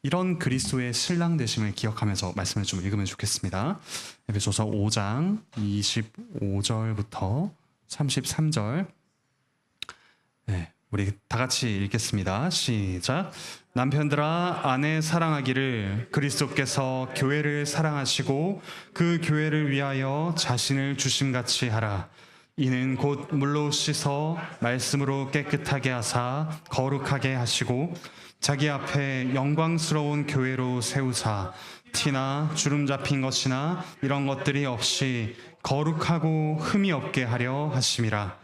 이런 그리스도의 신랑 되심을 기억하면서 말씀을 좀 읽으면 좋겠습니다. 에베소서 5장 25절부터 33절. 우리 다 같이 읽겠습니다. 시작. 남편들아 아내 사랑하기를 그리스도께서 교회를 사랑하시고 그 교회를 위하여 자신을 주심같이 하라. 이는 곧 물로 씻어 말씀으로 깨끗하게 하사 거룩하게 하시고 자기 앞에 영광스러운 교회로 세우사 티나 주름 잡힌 것이나 이런 것들이 없이 거룩하고 흠이 없게 하려 하심이라.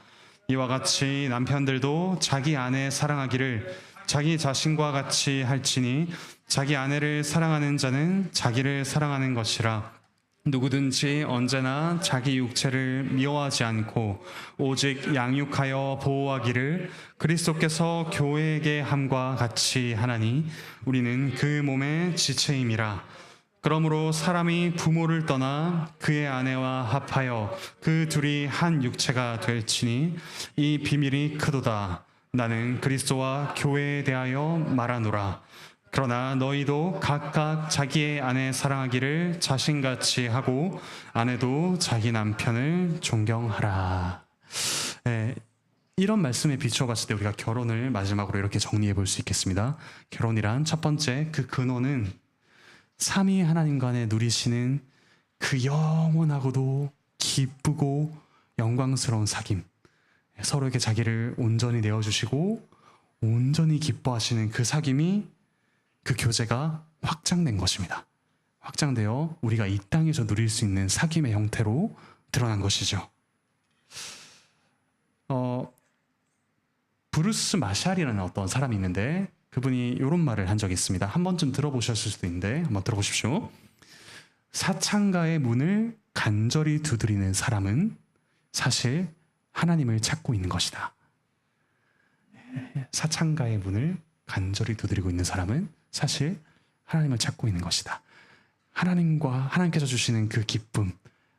이와 같이 남편들도 자기 아내 사랑하기를 자기 자신과 같이 할지니 자기 아내를 사랑하는 자는 자기를 사랑하는 것이라. 누구든지 언제나 자기 육체를 미워하지 않고 오직 양육하여 보호하기를 그리스도께서 교회에게 함과 같이 하나니 우리는 그 몸의 지체임이라. 그러므로 사람이 부모를 떠나 그의 아내와 합하여 그 둘이 한 육체가 될지니 이 비밀이 크도다. 나는 그리스도와 교회에 대하여 말하노라. 그러나 너희도 각각 자기의 아내 사랑하기를 자신같이 하고 아내도 자기 남편을 존경하라. 이런 말씀에 비춰봤을 때 우리가 결혼을 마지막으로 이렇게 정리해 볼 수 있겠습니다. 결혼이란 첫 번째 그 근원은 삼위 하나님 간에 누리시는 그 영원하고도 기쁘고 영광스러운 사귐, 서로에게 자기를 온전히 내어주시고 온전히 기뻐하시는 그 사귐이, 그 교제가 확장된 것입니다. 확장되어 우리가 이 땅에서 누릴 수 있는 사귐의 형태로 드러난 것이죠. 브루스 마샬이라는 어떤 사람이 있는데 그분이 이런 말을 한 적이 있습니다. 한 번쯤 들어보셨을 수도 있는데 한번 들어보십시오. 사창가의 문을 간절히 두드리는 사람은 사실 하나님을 찾고 있는 것이다. 사창가의 문을 간절히 두드리고 있는 사람은 사실 하나님을 찾고 있는 것이다. 하나님께서 주시는 그 기쁨,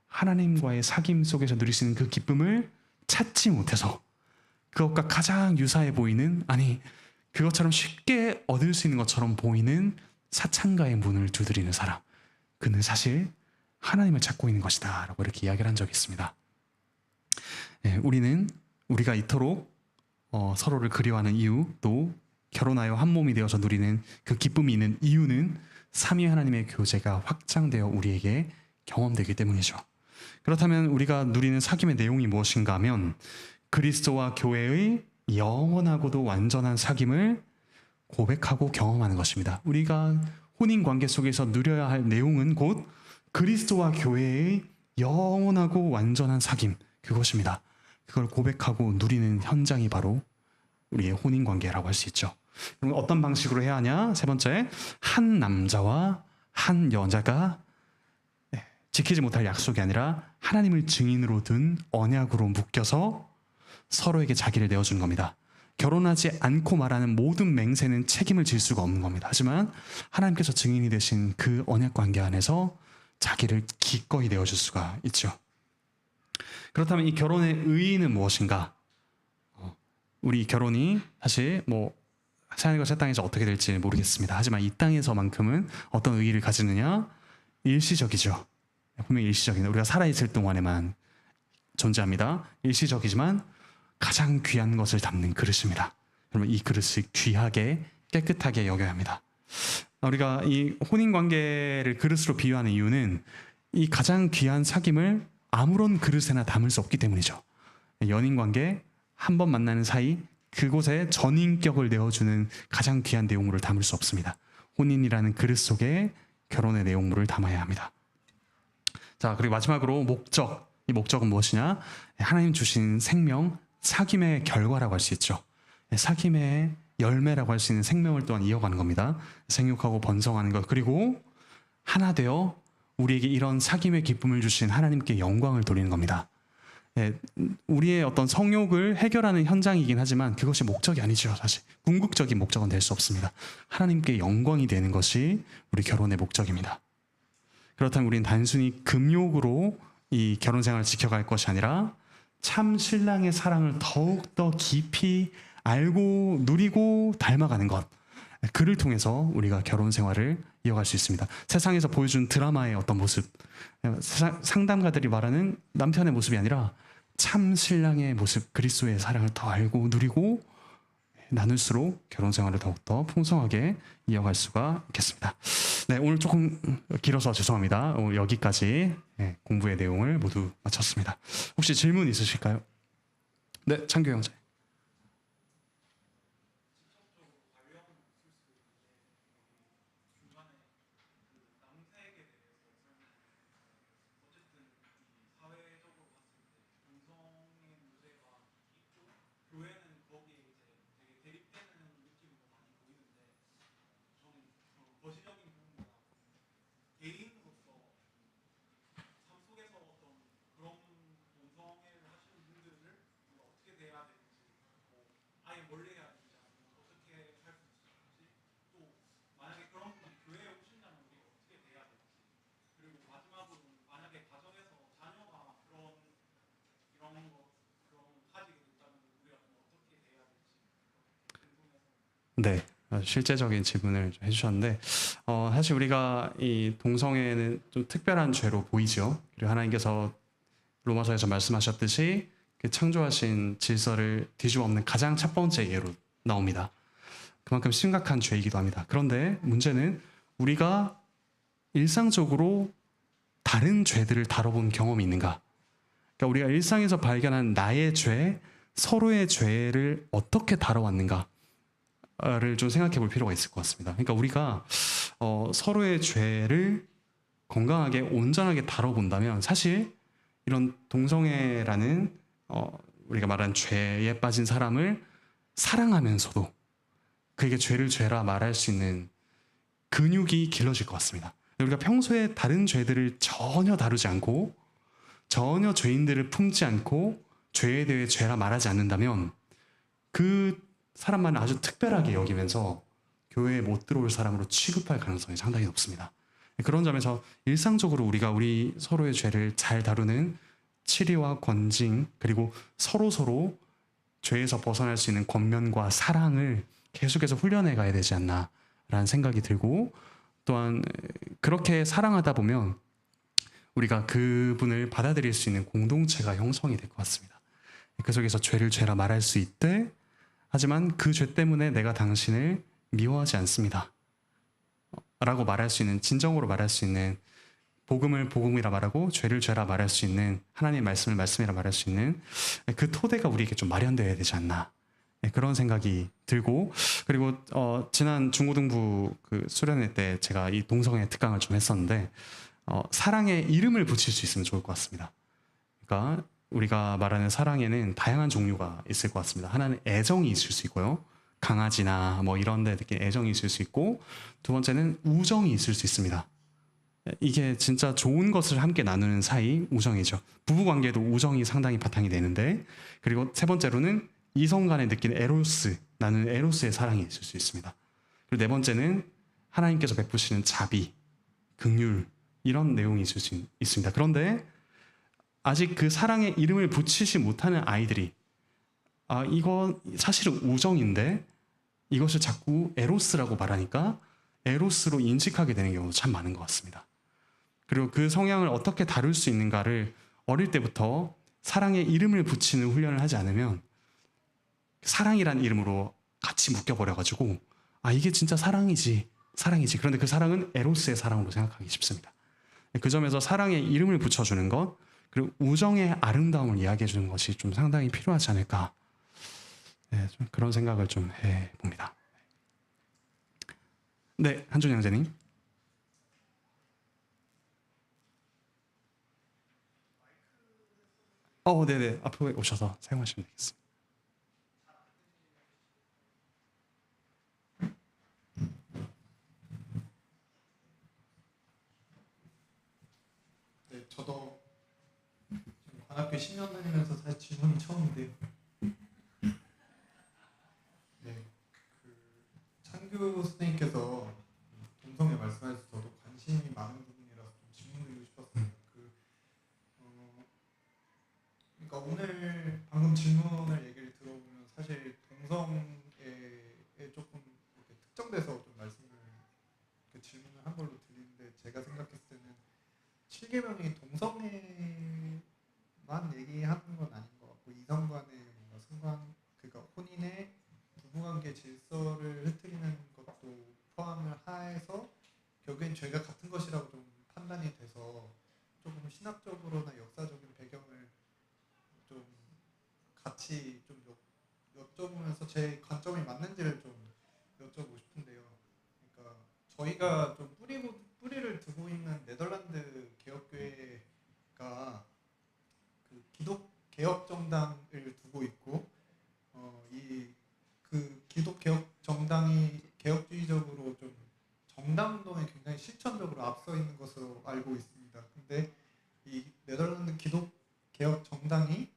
하나님과의 사귐 속에서 누릴 수 있는 그 기쁨을 찾지 못해서 그것과 가장 유사해 보이는, 아니 그것처럼 쉽게 얻을 수 있는 것처럼 보이는 사창가의 문을 두드리는 사람, 그는 사실 하나님을 찾고 있는 것이다 라고 이렇게 이야기를 한 적이 있습니다. 우리가 이토록 서로를 그리워하는 이유, 또 결혼하여 한 몸이 되어서 누리는 그 기쁨이 있는 이유는 삼위 하나님의 교제가 확장되어 우리에게 경험되기 때문이죠. 그렇다면 우리가 누리는 사귐의 내용이 무엇인가 하면 그리스도와 교회의 영원하고도 완전한 사귐을 고백하고 경험하는 것입니다. 우리가 혼인관계 속에서 누려야 할 내용은 곧 그리스도와 교회의 영원하고 완전한 사귐, 그것입니다. 그걸 고백하고 누리는 현장이 바로 우리의 혼인관계라고 할 수 있죠. 그럼 어떤 방식으로 해야 하냐? 세 번째, 한 남자와 한 여자가 지키지 못할 약속이 아니라 하나님을 증인으로 둔 언약으로 묶여서 서로에게 자기를 내어주는 겁니다. 결혼하지 않고 말하는 모든 맹세는 책임을 질 수가 없는 겁니다. 하지만 하나님께서 증인이 되신 그 언약 관계 안에서 자기를 기꺼이 내어줄 수가 있죠. 그렇다면 이 결혼의 의의는 무엇인가? 우리 결혼이 사실 하나님과 새 땅에서 어떻게 될지 모르겠습니다. 하지만 이 땅에서만큼은 어떤 의의를 가지느냐? 일시적이죠. 분명히 일시적인, 우리가 살아있을 동안에만 존재합니다. 일시적이지만 가장 귀한 것을 담는 그릇입니다. 그러면 이 그릇을 귀하게 깨끗하게 여겨야 합니다. 우리가 이 혼인관계를 그릇으로 비유하는 이유는 이 가장 귀한 사귐을 아무런 그릇에나 담을 수 없기 때문이죠. 연인관계, 한 번 만나는 사이 그곳에 전인격을 내어주는 가장 귀한 내용물을 담을 수 없습니다. 혼인이라는 그릇 속에 결혼의 내용물을 담아야 합니다. 자, 그리고 마지막으로 목적. 이 목적은 무엇이냐? 하나님 주신 생명, 사귐의 결과라고 할 수 있죠. 사귐의 열매라고 할 수 있는 생명을 또한 이어가는 겁니다. 생육하고 번성하는 것, 그리고 하나 되어 우리에게 이런 사귐의 기쁨을 주신 하나님께 영광을 돌리는 겁니다. 우리의 어떤 성욕을 해결하는 현장이긴 하지만 그것이 목적이 아니죠. 사실 궁극적인 목적은 될 수 없습니다. 하나님께 영광이 되는 것이 우리 결혼의 목적입니다. 그렇다면 우리는 단순히 금욕으로 이 결혼 생활을 지켜갈 것이 아니라 참 신랑의 사랑을 더욱더 깊이 알고 누리고 닮아가는 것, 그를 통해서 우리가 결혼 생활을 이어갈 수 있습니다. 세상에서 보여준 드라마의 어떤 모습, 상담가들이 말하는 남편의 모습이 아니라 참 신랑의 모습, 그리스도의 사랑을 더 알고 누리고 나눌수록 결혼 생활을 더욱더 풍성하게 이어갈 수가 있겠습니다. 네, 오늘 조금 길어서 죄송합니다. 오늘 여기까지 공부의 내용을 모두 마쳤습니다. 혹시 질문 있으실까요? 네, 창규 형제. 네, 실제적인 질문을 좀 해주셨는데 사실 우리가 이 동성애는 좀 특별한 죄로 보이죠. 그리고 하나님께서 로마서에서 말씀하셨듯이 그 창조하신 질서를 뒤집어 엎는 가장 첫 번째 예로 나옵니다. 그만큼 심각한 죄이기도 합니다. 그런데 문제는 우리가 일상적으로 다른 죄들을 다뤄본 경험이 있는가? 그러니까 우리가 일상에서 발견한 나의 죄, 서로의 죄를 어떻게 다뤄왔는가? 를 좀 생각해 볼 필요가 있을 것 같습니다. 그러니까 우리가 서로의 죄를 건강하게 온전하게 다뤄본다면 사실 이런 동성애라는 우리가 말한 죄에 빠진 사람을 사랑하면서도 그에게 죄를 죄라 말할 수 있는 근육이 길러질 것 같습니다. 우리가 평소에 다른 죄들을 전혀 다루지 않고 전혀 죄인들을 품지 않고 죄에 대해 죄라 말하지 않는다면 그 사람만 아주 특별하게 여기면서 교회에 못 들어올 사람으로 취급할 가능성이 상당히 높습니다. 그런 점에서 일상적으로 우리가 우리 서로의 죄를 잘 다루는 치리와 권징, 그리고 서로 죄에서 벗어날 수 있는 권면과 사랑을 계속해서 훈련해 가야 되지 않나라는 생각이 들고, 또한 그렇게 사랑하다 보면 우리가 그분을 받아들일 수 있는 공동체가 형성이 될 것 같습니다. 그 속에서 죄를 죄라 말할 수 있되, 하지만 그 죄 때문에 내가 당신을 미워하지 않습니다 라고 말할 수 있는, 진정으로 말할 수 있는, 복음을 복음이라 말하고 죄를 죄라 말할 수 있는, 하나님의 말씀을 말씀이라 말할 수 있는 그 토대가 우리에게 좀 마련되어야 되지 않나, 그런 생각이 들고, 그리고 지난 중고등부 그 수련회 때 제가 이 동성애 특강을 좀 했었는데, 사랑에 이름을 붙일 수 있으면 좋을 것 같습니다. 그러니까 우리가 말하는 사랑에는 다양한 종류가 있을 것 같습니다. 하나는 애정이 있을 수 있고요, 강아지나 뭐 이런 데 느끼는 애정이 있을 수 있고, 두 번째는 우정이 있을 수 있습니다. 이게 진짜 좋은 것을 함께 나누는 사이, 우정이죠. 부부관계도 우정이 상당히 바탕이 되는데, 그리고 세 번째로는 이성 간에 느끼는 에로스, 나는 에로스의 사랑이 있을 수 있습니다. 그리고 네 번째는 하나님께서 베푸시는 자비, 긍휼, 이런 내용이 있을 수 있습니다. 그런데 아직 그 사랑의 이름을 붙이지 못하는 아이들이, 이거 사실은 우정인데 이것을 자꾸 에로스라고 말하니까 에로스로 인식하게 되는 경우도 참 많은 것 같습니다. 그리고 그 성향을 어떻게 다룰 수 있는가를 어릴 때부터 사랑의 이름을 붙이는 훈련을 하지 않으면 사랑이란 이름으로 같이 묶여버려가지고, 이게 진짜 사랑이지. 그런데 그 사랑은 에로스의 사랑으로 생각하기 쉽습니다. 그 점에서 사랑의 이름을 붙여주는 것, 그리고 우정의 아름다움을 이야기해주는 것이 좀 상당히 필요하지 않을까, 좀 그런 생각을 좀 해봅니다. 네, 한준 형제님. 네네, 앞으로 오셔서 사용하시면 되겠습니다. 네, 저도 지금 관악교 10년 다니면서 사실 질문이 처음인데요. 네, 그 창규 선생님께서 동성애 말씀하셔서 저도 관심이 많은 부분이라서 좀 질문드리고 싶었습니다. 그러니까 오늘 방금 질문을 얘기를 들어보면 사실 동성애에 조금 이렇게 특정돼서 좀 말씀을 질문을 한 걸로 들리는데, 제가 생각했을 때는 7계명이 동성애만 얘기하는 건 아닌 것 같고, 이성 간의 뭔가 그러니까 혼인의 부부관계 질서를 흐트리는 것도 포함을 해서 결국엔 죄가 같은 것이라고 좀 판단이 돼서, 조금 신학적으로나 역사적인 배경을 좀 같이 좀 여쭤보면서 제 관점이 맞는지를 좀 여쭤보고 싶은데요. 그러니까 저희가 좀 뿌리를 두고 있는 네덜란드 개혁교회가 그 기독 개혁 정당을 두고 있고, 이 그 기독 개혁 정당이 개혁주의적으로 좀 정당 운동에 굉장히 실천적으로 앞서 있는 것으로 알고 있습니다. 근데 이 네덜란드 기독 개혁 정당이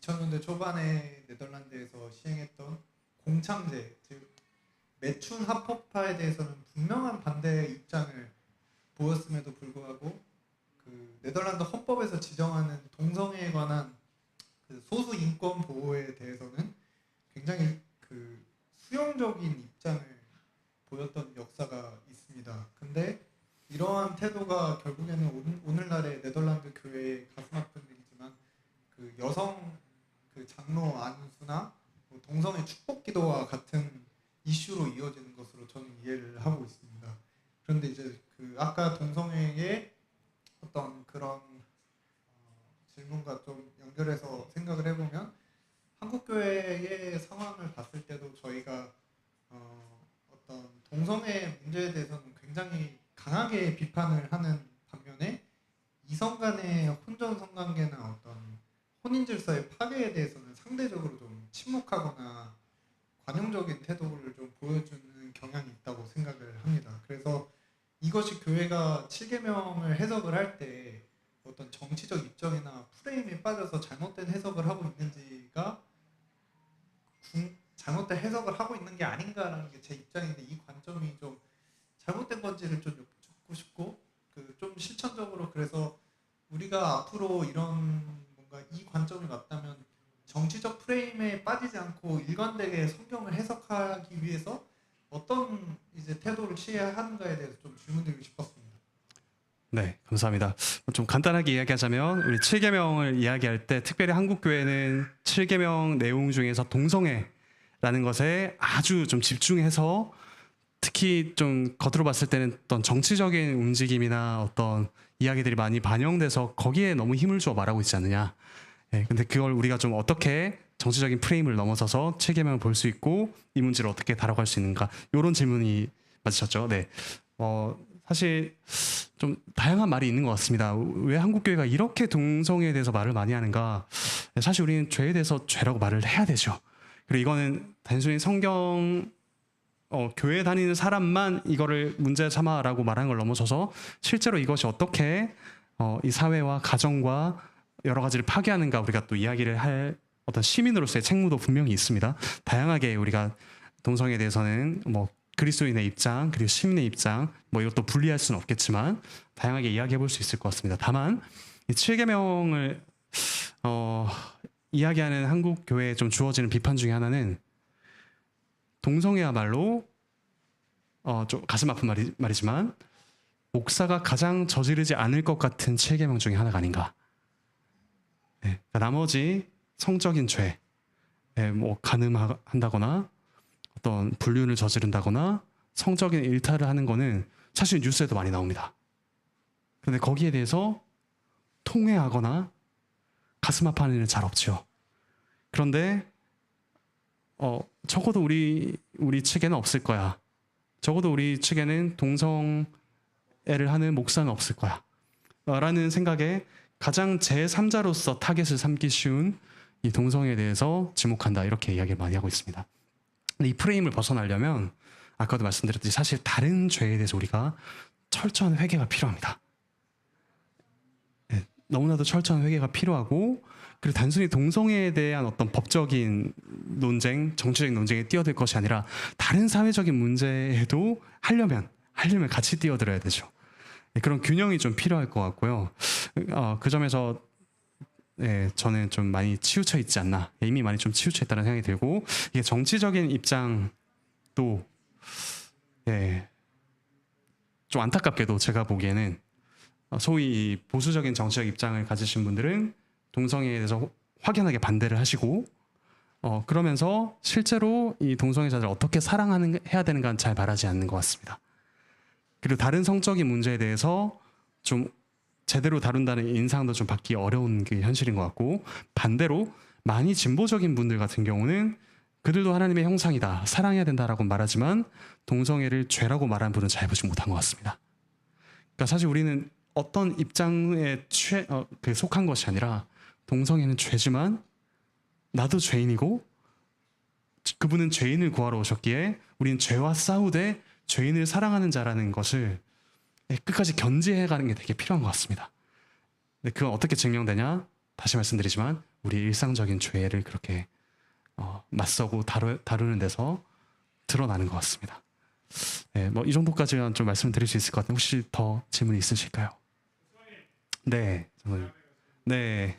2000년대 초반에 네덜란드에서 시행했던 공창제, 즉 매춘 합법화에 대해서는 분명한 반대 입장을 보였음에도 불구하고, 그 네덜란드 헌법에서 지정하는 동성애에 관한 그 소수 인권 보호에 대해서는 굉장히 그 수용적인 입장을 보였던 역사가 있습니다. 근데 이러한 태도가 결국에는 오늘날의 네덜란드 교회의 가슴 아픈 일이지만, 그 여성 그 장로 안수나 뭐 동성애 축복 기도와 같은 이슈로 이어지는 것으로 저는 이해를 하고 있습니다. 그런데 이제 그 아까 동성애의 어떤 그런 질문과 좀 연결해서 생각을 해보면, 한국 교회의 상황을 봤을 때도 저희가 어떤 동성애 문제에 대해서는 굉장히 강하게 비판을 하는 반면에, 이성 간의 혼전 성관계나 어떤 혼인 질서의 파괴에 대해서는 상대적으로 좀 침묵하거나 관용적인 태도를 좀 보여주는 경향이 있다고 생각을 합니다. 그래서 이것이 교회가 7계명을 해석을 할 때 어떤 정치적 입장이나 프레임에 빠져서 잘못된 해석을 하고 있는지가 잘못된 해석을 하고 있는 게 아닌가라는 게 제 입장인데, 이 관점이 좀 잘못된 건지를 좀 여쭙고 싶고, 그 좀 실천적으로, 그래서 우리가 앞으로 이런 뭔가 이 관점이 맞다면 정치적 프레임에 빠지지 않고 일관되게 성경을 해석하기 위해서 어떤 이제 태도를 취해야 하는가에 대해서 좀 질문드리고 싶었습니다. 네, 감사합니다. 좀 간단하게 이야기하자면 우리 7계명을 이야기할 때 특별히 한국 교회는 7계명 내용 중에서 동성애라는 것에 아주 좀 집중해서 특히 좀 겉으로 봤을 때는 어떤 정치적인 움직임이나 어떤 이야기들이 많이 반영돼서 거기에 너무 힘을 주어 말하고 있지 않느냐. 예, 근데 그걸 우리가 좀 어떻게 정치적인 프레임을 넘어서서 7계명을 볼 수 있고 이 문제를 어떻게 다뤄갈 수 있는가. 이런 질문이 맞으셨죠? 네. 사실 좀 다양한 말이 있는 것 같습니다. 왜 한국 교회가 이렇게 동성애에 대해서 말을 많이 하는가? 사실 우리는 죄에 대해서 죄라고 말을 해야 되죠. 그리고 이거는 단순히 성경 교회 다니는 사람만 이거를 문제 삼아라고 말하는 걸 넘어서서 실제로 이것이 어떻게 이 사회와 가정과 여러 가지를 파괴하는가 우리가 또 이야기를 할 어떤 시민으로서의 책무도 분명히 있습니다. 다양하게 우리가 동성애에 대해서는 뭐 그리스도인의 입장 그리고 시민의 입장 뭐 이것도 분리할 수는 없겠지만 다양하게 이야기해 볼 수 있을 것 같습니다. 다만 이 7계명을 이야기하는 한국 교회에 좀 주어지는 비판 중에 하나는 동성애야말로 좀 가슴 아픈 말이지만 목사가 가장 저지르지 않을 것 같은 7계명 중에 하나가 아닌가. 네, 그러니까 나머지 성적인 죄, 뭐 간음한다거나 어떤 불륜을 저지른다거나 성적인 일탈을 하는 거는 사실 뉴스에도 많이 나옵니다. 그런데 거기에 대해서 통회하거나 가슴 아파하는 일은 잘 없죠. 그런데 적어도 우리 측에는 없을 거야. 적어도 우리 측에는 동성애를 하는 목사는 없을 거야. 라는 생각에 가장 제3자로서 타겟을 삼기 쉬운 이 동성애에 대해서 지목한다. 이렇게 이야기를 많이 하고 있습니다. 근데 이 프레임을 벗어나려면 아까도 말씀드렸듯이 사실 다른 죄에 대해서 우리가 철저한 회개가 필요합니다. 네, 너무나도 철저한 회개가 필요하고 그리고 단순히 동성애에 대한 어떤 법적인 논쟁, 정치적인 논쟁에 뛰어들 것이 아니라 다른 사회적인 문제에도 하려면 같이 뛰어들어야 되죠. 네, 그런 균형이 좀 필요할 것 같고요. 그 점에서 저는 좀 많이 치우쳐 있지 않나. 이미 많이 좀 치우쳐 있다는 생각이 들고 이게 정치적인 입장도 좀 안타깝게도 제가 보기에는 소위 보수적인 정치적 입장을 가지신 분들은 동성애에 대해서 확연하게 반대를 하시고 그러면서 실제로 이 동성애자들 어떻게 해야 되는가는 잘 말하지 않는 것 같습니다. 그리고 다른 성적인 문제에 대해서 좀 제대로 다룬다는 인상도 좀 받기 어려운 게 현실인 것 같고 반대로 많이 진보적인 분들 같은 경우는 그들도 하나님의 형상이다, 사랑해야 된다라고 말하지만 동성애를 죄라고 말하는 분은 잘 보지 못한 것 같습니다. 그러니까 사실 우리는 어떤 입장에 속한 것이 아니라 동성애는 죄지만 나도 죄인이고 그분은 죄인을 구하러 오셨기에 우리는 죄와 싸우되 죄인을 사랑하는 자라는 것을 끝까지 견지해가는 게 되게 필요한 것 같습니다. 근데 그건 어떻게 증명되냐? 다시 말씀드리지만 우리 일상적인 죄를 그렇게 맞서고 다루는 데서 드러나는 것 같습니다. 네, 뭐 이 정도까지만 좀 말씀드릴 수 있을 것 같은데 혹시 더 질문이 있으실까요? 네, 저는 네.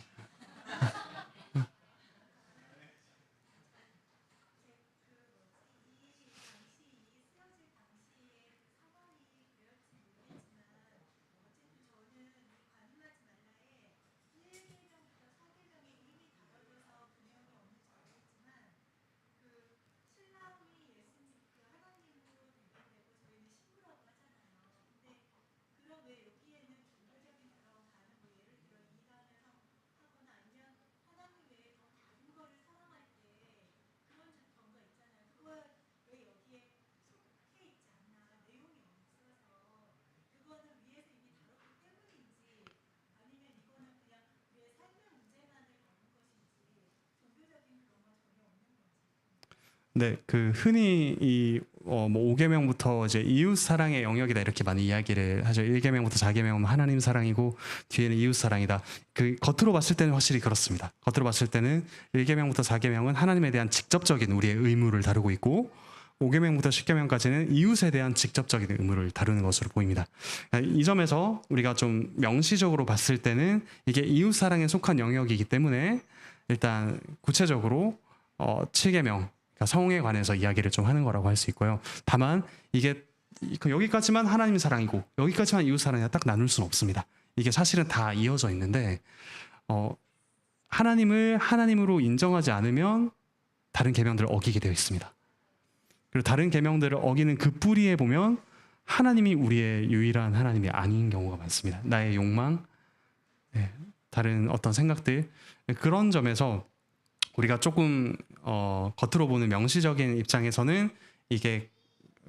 네, 그 흔히 뭐 5계명부터 이제 이웃 사랑의 영역이다 이렇게 많이 이야기를 하죠. 1계명부터 4계명은 하나님 사랑이고 뒤에는 이웃 사랑이다. 그 겉으로 봤을 때는 확실히 그렇습니다. 겉으로 봤을 때는 1계명부터 4계명은 하나님에 대한 직접적인 우리의 의무를 다루고 있고 5계명부터 10계명까지는 이웃에 대한 직접적인 의무를 다루는 것으로 보입니다. 이 점에서 우리가 좀 명시적으로 봤을 때는 이게 이웃 사랑에 속한 영역이기 때문에 일단 구체적으로 7계명, 그러니까 성에 관해서 이야기를 좀 하는 거라고 할 수 있고요. 다만 이게 여기까지만 하나님의 사랑이고 여기까지만 이웃 사랑이다 딱 나눌 수는 없습니다. 이게 사실은 다 이어져 있는데 하나님을 하나님으로 인정하지 않으면 다른 계명들을 어기게 되어 있습니다. 그리고 다른 계명들을 어기는 그 뿌리에 보면 하나님이 우리의 유일한 하나님이 아닌 경우가 많습니다. 나의 욕망, 다른 어떤 생각들, 그런 점에서 우리가 조금 겉으로 보는 명시적인 입장에서는 이게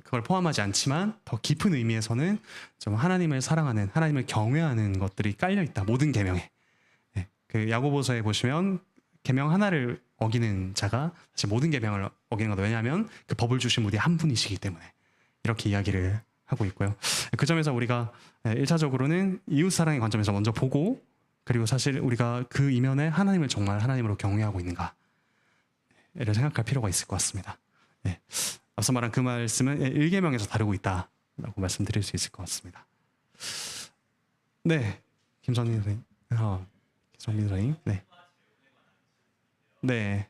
그걸 포함하지 않지만 더 깊은 의미에서는 좀 하나님을 사랑하는, 하나님을 경외하는 것들이 깔려 있다. 모든 계명에. 그 야고보서에 보시면 계명 하나를 어기는 자가 사실 모든 계명을 어기는 거다. 왜냐하면 그 법을 주신 분이 한 분이시기 때문에 이렇게 이야기를 하고 있고요. 그 점에서 우리가 1차적으로는 이웃 사랑의 관점에서 먼저 보고, 그리고 사실 우리가 그 이면에 하나님을 정말 하나님으로 경외하고 있는가를 생각할 필요가 있을 것 같습니다. 앞서 말한 그 말씀은 1계명에서 다루고 있다라고 말씀드릴 수 있을 것 같습니다. 네, 김성민 선생님. 김성민 선생님. 네. 네.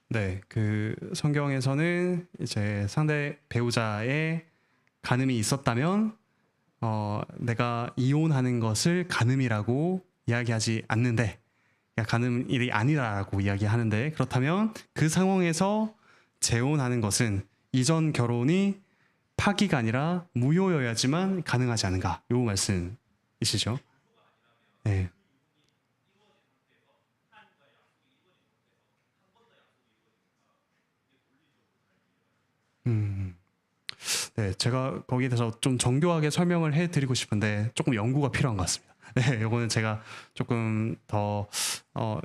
네, 그 성경에서는 이제 상대 배우자의 간음이 있었다면 내가 이혼하는 것을 간음이라고 이야기하지 않는데, 간음 일이 아니라고 이야기하는데, 그렇다면 그 상황에서 재혼하는 것은 이전 결혼이 파기가 아니라 무효여야지만 가능하지 않은가? 요 말씀이시죠? 네. 음. 네, 제가 거기에 대해서 좀 정교하게 설명을 해드리고 싶은데 조금 연구가 필요한 것 같습니다. 네, 요거는 제가 조금 더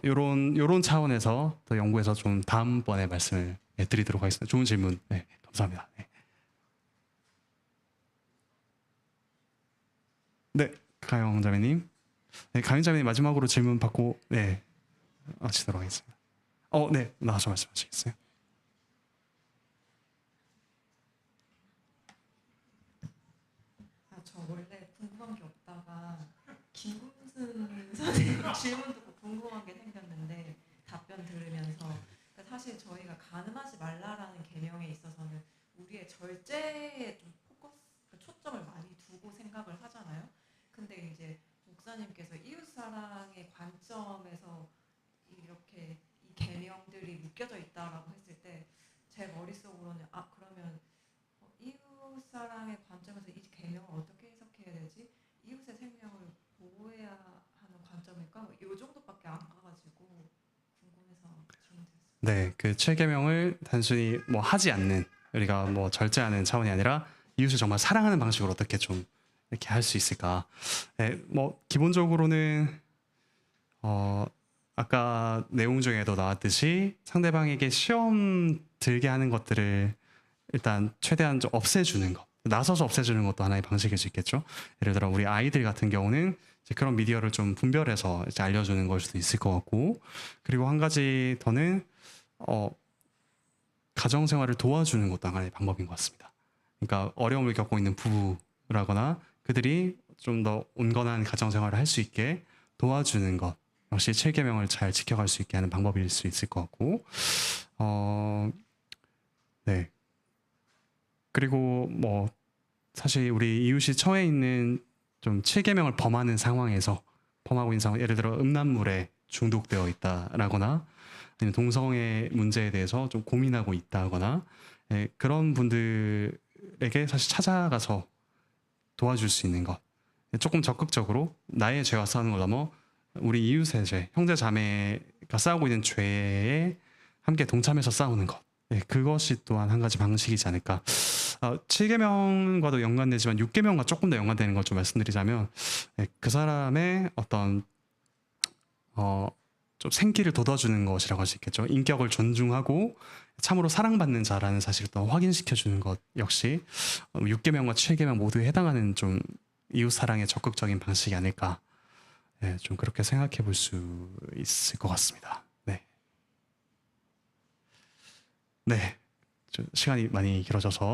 요런 차원에서 더 연구해서 좀 다음번에 말씀을 드리도록 하겠습니다. 좋은 질문, 네, 감사합니다. 네, 네, 가영 자매님, 네, 가영 자매님 마지막으로 질문 받고 네 마치도록 하겠습니다. 네, 나와서 말씀하시겠어요? 저 원래 궁금한 게 없다가 김금순 선생님 질문 듣고 궁금한 게 생겼는데 답변 들으면서, 사실 저희가 간음하지 말라라는 계명에 있어서는 우리의 절제에 좀 초점을 많이 두고 생각을 하잖아요. 근데 이제 목사님께서 이웃사랑의 관점에서 이렇게 이 계명들이 묶여져 있다라고 했을 때 제 머릿속으로는 그러면 이웃사랑의 관점에서 이 계명을 어떻게 해석해야 되지? 이웃의 생명을 보호해야 하는 관점일까? 이 정도밖에 안 가가지고 궁금해서 질문드렸습니다. 네, 그 7계명을 단순히 뭐 하지 않는, 우리가 뭐 절제하는 차원이 아니라 이웃을 정말 사랑하는 방식으로 어떻게 좀 이렇게 할 수 있을까? 네, 뭐 기본적으로는 아까 내용 중에도 나왔듯이 상대방에게 시험 들게 하는 것들을 일단 최대한 좀 없애주는 것, 나서서 없애주는 것도 하나의 방식일 수 있겠죠. 예를 들어 우리 아이들 같은 경우는 이제 그런 미디어를 좀 분별해서 이제 알려주는 걸 수도 있을 것 같고, 그리고 한 가지 더는 가정 생활을 도와주는 것도 하나의 방법인 것 같습니다. 그러니까 어려움을 겪고 있는 부부라거나 그들이 좀 더 온건한 가정 생활을 할 수 있게 도와주는 것, 역시 7계명을 잘 지켜갈 수 있게 하는 방법일 수 있을 것 같고, 네. 그리고 뭐 사실 우리 이웃이 처해 있는 좀 7계명을 범하는 상황에서, 범하고 있는 상황, 예를 들어 음란물에 중독되어 있다라거나 아니면 동성애 문제에 대해서 좀 고민하고 있다거나 예, 그런 분들에게 사실 찾아가서 도와줄 수 있는 것 조금 적극적으로 나의 죄와 싸우는 걸 넘어 우리 이웃의 죄, 형제 자매가 싸우고 있는 죄에 함께 동참해서 싸우는 것 예, 그것이 또한 한 가지 방식이지 않을까. 7계명과도 연관되지만 6계명과 조금 더 연관되는 걸 좀 말씀드리자면 예, 그 사람의 어떤 좀 생기를 돋워주는 것이라고 할 수 있겠죠. 인격을 존중하고 참으로 사랑받는 자라는 사실을 또 확인시켜주는 것 역시 6계명과 7계명 모두에 해당하는 좀 이웃 사랑의 적극적인 방식이 아닐까. 네, 좀 그렇게 생각해 볼 수 있을 것 같습니다. 네. 네. 좀 시간이 많이 길어져서